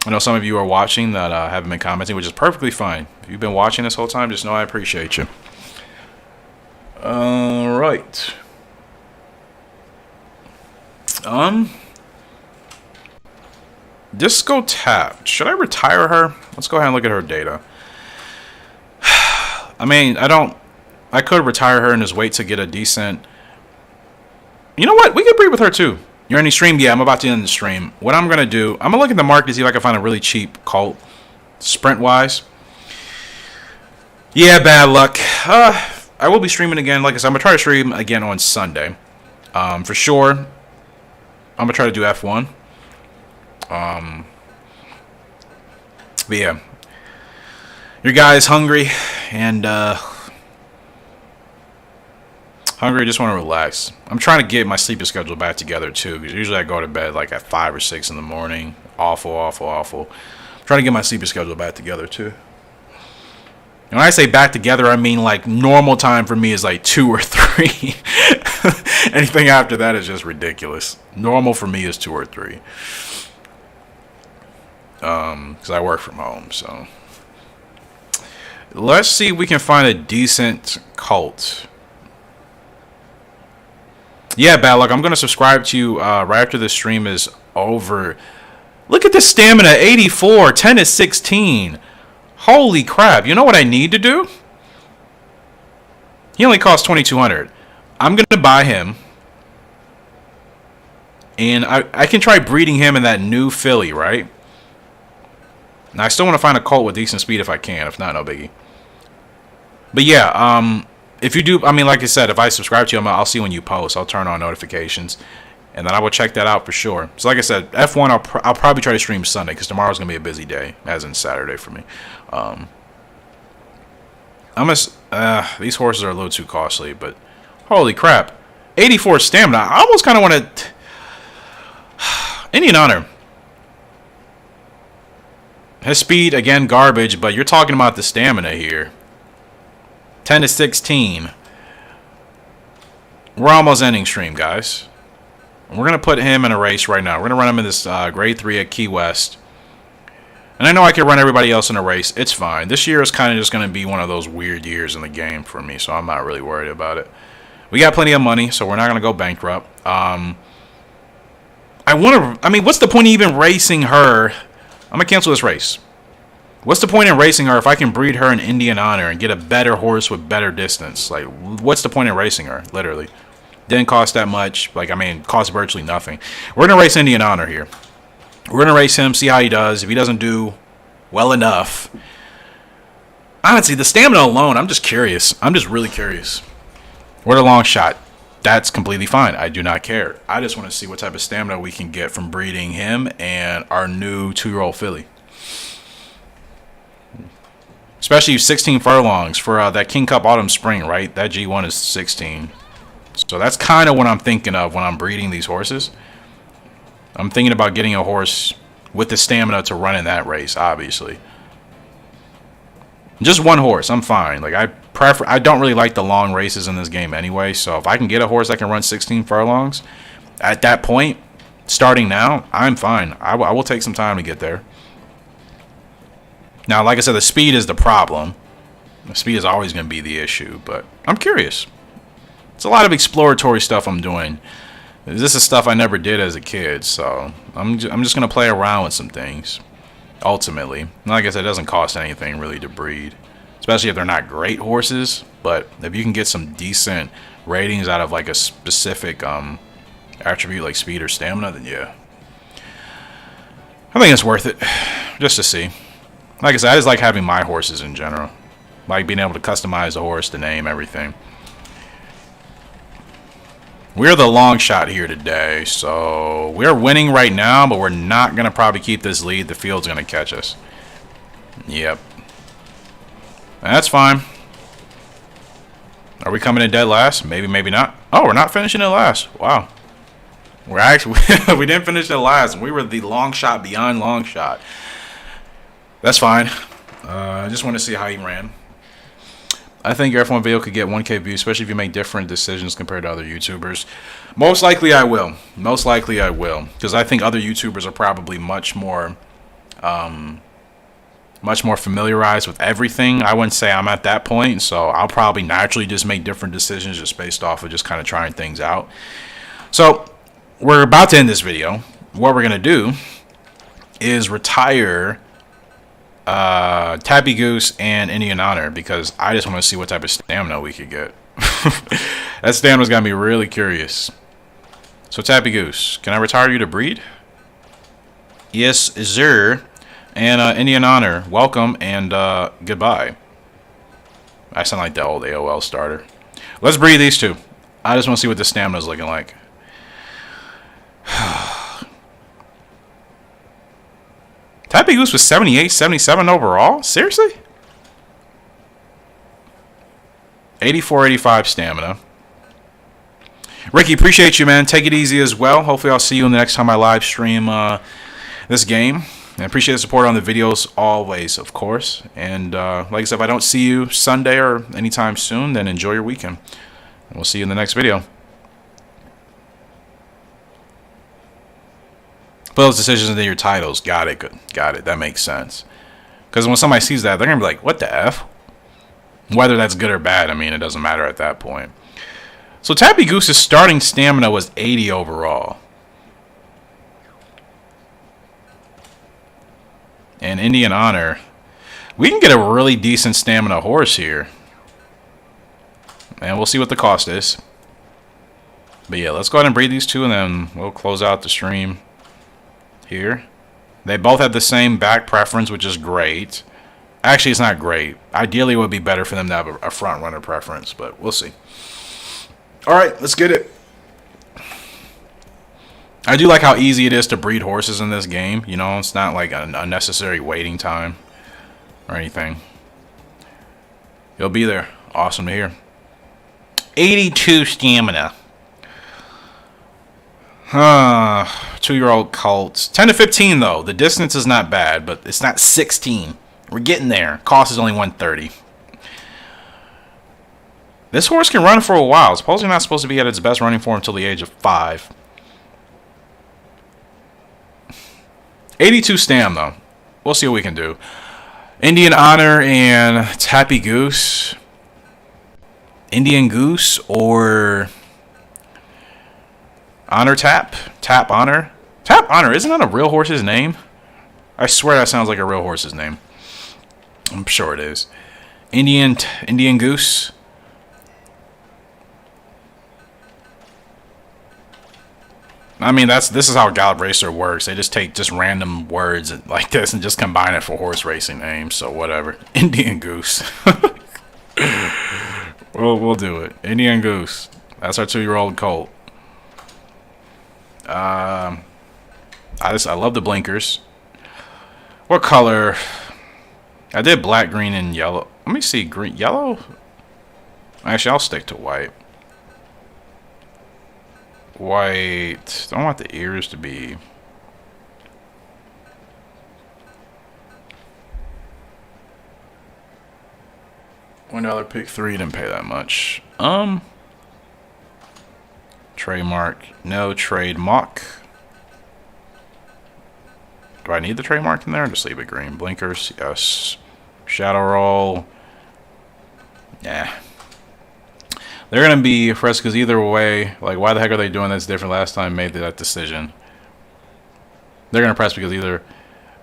I know some of you are watching that haven't been commenting, which is perfectly fine. If you've been watching this whole time, just know I appreciate you. All right. Disco Tap. Should I retire her? Let's go ahead and look at her data. I mean, I could retire her and just wait to get a decent... You know what? We could breed with her too. You're ending stream? Yeah, I'm about to end the stream. What I'm going to do, I'm going to look in the market to see if I can find a really cheap colt, sprint-wise. Yeah, bad luck. I will be streaming again. Like I said, I'm going to try to stream again on Sunday. For sure. I'm going to try to do F1. But yeah. Your guy is hungry, and hungry, just want to relax. I'm trying to get my sleeping schedule back together too, because usually I go to bed like at 5 or 6 in the morning. Awful. I'm trying to get my sleeping schedule back together too. And when I say back together, I mean like normal time for me is like 2 or 3. Anything after that is just ridiculous. Normal for me is 2 or 3. Because I work from home, so. Let's see if we can find a decent colt. Yeah, bad luck. I'm going to subscribe to you right after the stream is over. Look at the stamina, 84, 10 to 16. Holy crap. You know what I need to do? He only costs $2,200. I'm going to buy him. And I can try breeding him in that new filly, right? Now, I still want to find a colt with decent speed if I can. If not, no biggie. But yeah, if you do, I mean, like I said, if I subscribe to you, I'll see when you post. I'll turn on notifications, and then I will check that out for sure. So like I said, F1, I'll probably try to stream Sunday, because tomorrow's going to be a busy day, as in Saturday for me. These horses are a little too costly, but holy crap. 84 stamina. I almost kind of want to... Indian Honor. His speed, again, garbage, but you're talking about the stamina here. 10 to 16. We're almost ending stream, guys. We're going to put him in a race right now. We're going to run him in this grade 3 at Key West. And I know I could run everybody else in a race. It's fine. This year is kind of just going to be one of those weird years in the game for me, so I'm not really worried about it. We got plenty of money, so we're not going to go bankrupt. I mean, what's the point of even racing her? I'm going to cancel this race. What's the point in racing her if I can breed her in Indian Honor and get a better horse with better distance? Like, what's the point in racing her, literally? Didn't cost that much. Like, I mean, cost virtually nothing. We're going to race Indian Honor here. We're going to race him, see how he does. If he doesn't do well enough. Honestly, the stamina alone, I'm just curious. I'm just really curious. We're the long shot. That's completely fine. I do not care. I just want to see what type of stamina we can get from breeding him and our new 2-year-old filly. Especially 16 furlongs for that King Cup Autumn Spring, right? That G1 is 16. So that's kind of what I'm thinking of when I'm breeding these horses. I'm thinking about getting a horse with the stamina to run in that race, obviously. Just one horse, I'm fine. Like, I don't really like the long races in this game anyway, so if I can get a horse that can run 16 furlongs, at that point, starting now, I'm fine. I will take some time to get there. Now, like I said, the speed is the problem. The speed is always going to be the issue, but I'm curious. It's a lot of exploratory stuff I'm doing. This is stuff I never did as a kid, so I'm just going to play around with some things, ultimately. Like I said, it doesn't cost anything really to breed, especially if they're not great horses, but if you can get some decent ratings out of like a specific attribute like speed or stamina, then yeah. I think it's worth it, just to see. Like I said, I just like having my horses in general. Like being able to customize the horse, the name, everything. We're the long shot here today, so we're winning right now, but we're not going to probably keep this lead. The field's going to catch us. Yep. That's fine. Are we coming in dead last? Maybe, maybe not. Oh, we're not finishing in last. Wow. We're actually, we didn't finish in last. We were the long shot beyond long shot. That's fine. I just want to see how he ran. I think your F1 video could get 1K views, especially if you make different decisions compared to other YouTubers. Most likely I will. Most likely I will. Because I think other YouTubers are probably much more familiarized with everything. I wouldn't say I'm at that point, so I'll probably naturally just make different decisions just based off of just kind of trying things out. So, we're about to end this video. What we're going to do is retire Tappy Goose and Indian Honor because I just want to see what type of stamina we could get. That stamina's got me really curious. So Tappy Goose, can I retire you to breed? Yes, sir. And Indian Honor, welcome and goodbye. I sound like the old AOL starter. Let's breed these two. I just want to see what the stamina's looking like. Tappy Goose was 78, 77 overall? Seriously? 84, 85 stamina. Ricky, appreciate you, man. Take it easy as well. Hopefully I'll see you in the next time I live stream this game. I appreciate the support on the videos always, of course. And like I said, if I don't see you Sunday or anytime soon, then enjoy your weekend. And we'll see you in the next video. Put those decisions into your titles. Got it. Good. Got it. That makes sense. Because when somebody sees that, they're going to be like, what the F? Whether that's good or bad, I mean, it doesn't matter at that point. So Tappy Goose's starting stamina was 80 overall. And Indian Honor, we can get a really decent stamina horse here. And we'll see what the cost is. But yeah, let's go ahead and breed these two and then we'll close out the stream. Here, they both have the same back preference, which is great. Actually, it's not great. Ideally, it would be better for them to have a front runner preference, but we'll see. All right, let's get it. I do like how easy it is to breed horses in this game. You know, it's not like an unnecessary waiting time or anything. You'll be there. Awesome to hear. 82 stamina. 2-year-old colts. 10 to 15 though. The distance is not bad, but it's not 16. We're getting there. Cost is only 130. This horse can run for a while. It's supposedly not supposed to be at its best running form until the age of 5. 82 stam though. we'll see what we can do. Indian Honor and Happy Goose. Indian Goose or Honor Tap? Tap Honor? Tap Honor, isn't that a real horse's name? I swear that sounds like a real horse's name. I'm sure it is. Indian Goose. I mean, this is how Gallop Racer works. They just take just random words like this and just combine it for horse racing names. So whatever. Indian Goose. We'll do it. Indian Goose. That's our 2-year-old colt. I love the blinkers. What color? I did black, green, and yellow. Let me see. Green, yellow? Actually, I'll stick to white. White. I don't want the ears to be... $1 pick 3, didn't pay that much. Trademark. No trademark. Do I need the trademark in there? Just leave it green. Blinkers, yes. Shadow roll. Yeah. They're going to be frescoes either way. Like, why the heck are they doing this different last time? Made that decision. They're going to press because either...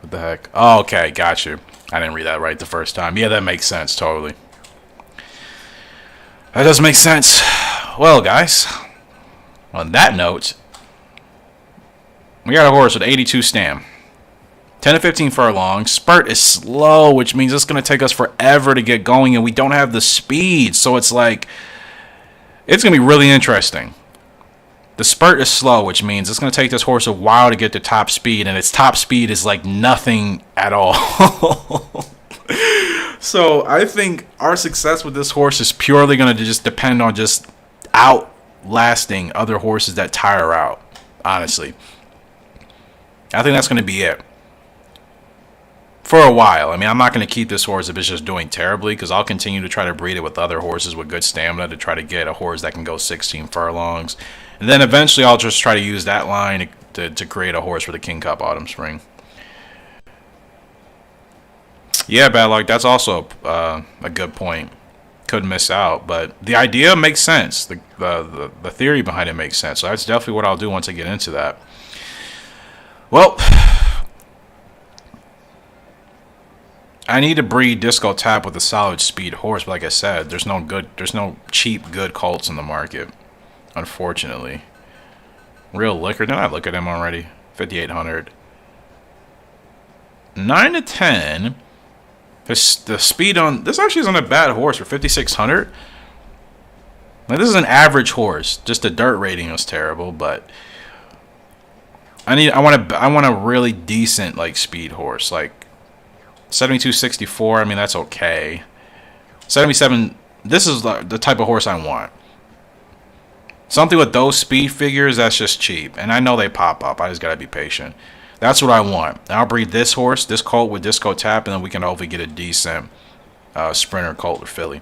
What the heck? Oh, okay, got you. I didn't read that right the first time. Yeah, that makes sense, totally. That does make sense. Well, guys, on that note, we got a horse with 82 stam. 10 to 15 furlongs. Spurt is slow, which means it's going to take us forever to get going, and we don't have the speed. So it's like, it's going to be really interesting. The spurt is slow, which means it's going to take this horse a while to get to top speed, and its top speed is like nothing at all. So I think our success with this horse is purely going to just depend on just outlasting other horses that tire out, honestly. I think that's going to be it. For a while. I mean, I'm not going to keep this horse if it's just doing terribly, because I'll continue to try to breed it with other horses with good stamina to try to get a horse that can go 16 furlongs. And then eventually I'll just try to use that line to create a horse for the King Cup Autumn Spring. Yeah, Bad Luck, that's also a good point. Could miss out, but the idea makes sense. The theory behind it makes sense. So that's definitely what I'll do once I get into that. Well, I need to breed Disco Tap with a solid speed horse, but like I said, there's no cheap good colts in the market, unfortunately. Real Liquor, didn't I look at him already? 5,800. 9 to 10. The speed on this actually isn't a bad horse for 5,600. Now this is an average horse. Just the dirt rating was terrible, but I want a really decent like speed horse, like 72.64. I mean, that's okay. 77. This is the type of horse I want. Something with those speed figures that's just cheap, and I know they pop up. I just gotta be patient. That's what I want. I'll breed this horse, this colt with Disco Tap, and then we can hopefully get a decent sprinter colt or filly.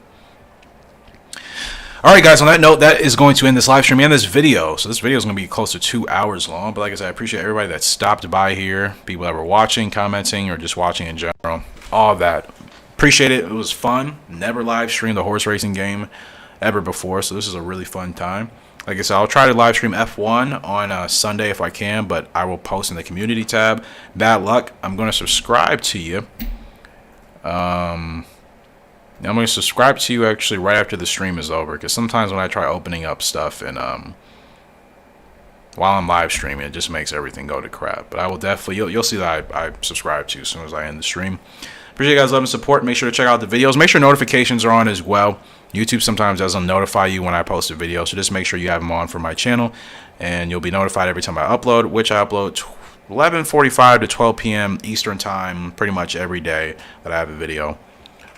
Alright guys, on that note, that is going to end this live stream and this video. So this video is going to be close to 2 hours long. But like I said, I appreciate everybody that stopped by here. People that were watching, commenting, or just watching in general. All of that. Appreciate it. It was fun. Never live streamed a horse racing game ever before. So this is a really fun time. Like I said, I'll try to live stream F1 on Sunday if I can, but I will post in the community tab. Bad Luck, I'm going to subscribe to you. I'm going to subscribe to you actually right after the stream is over, because sometimes when I try opening up stuff and while I'm live streaming, it just makes everything go to crap. But I will definitely, you'll see that I subscribe to you as soon as I end the stream. Appreciate you guys' love and support. Make sure to check out the videos. Make sure notifications are on as well. YouTube sometimes doesn't notify you when I post a video, so just make sure you have them on for my channel, and you'll be notified every time I upload, which I upload 11:45 to 12 p.m. Eastern time pretty much every day that I have a video.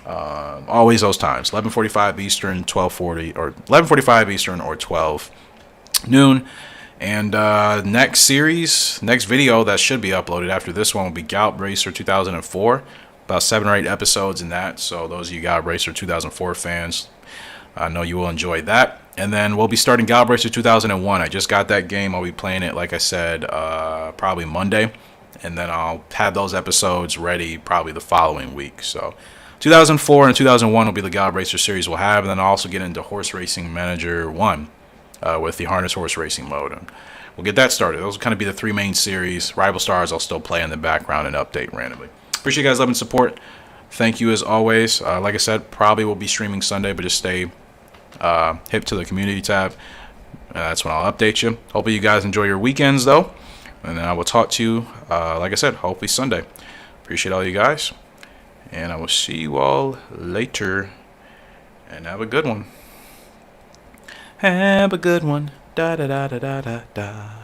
Always those times, 11:45 Eastern, 12:40, or 11:45 Eastern or 12 noon. And next video that should be uploaded after this one will be Gallop Racer 2004. About 7 or 8 episodes in that, so those of you Gallop Racer 2004 fans, I know you will enjoy that. And then we'll be starting Gallop Racer 2001. I just got that game. I'll be playing it, like I said, probably Monday. and then I'll have those episodes ready probably the following week. So 2004 and 2001 will be the Gallop Racer series we'll have, and then I'll also get into Horse Racing Manager 1 with the harness horse racing mode. And we'll get that started. Those will kind of be the 3 main series. Rival Stars I'll still play in the background and update randomly. Appreciate you guys' love and support. Thank you as always. Like I said, probably will be streaming Sunday, but just stay hip to the community tab. That's when I'll update you. Hopefully you guys enjoy your weekends though. And then I will talk to you, like I said, hopefully Sunday. Appreciate all you guys. And I will see you all later. And have a good one. Have a good one. Da da da da da da da.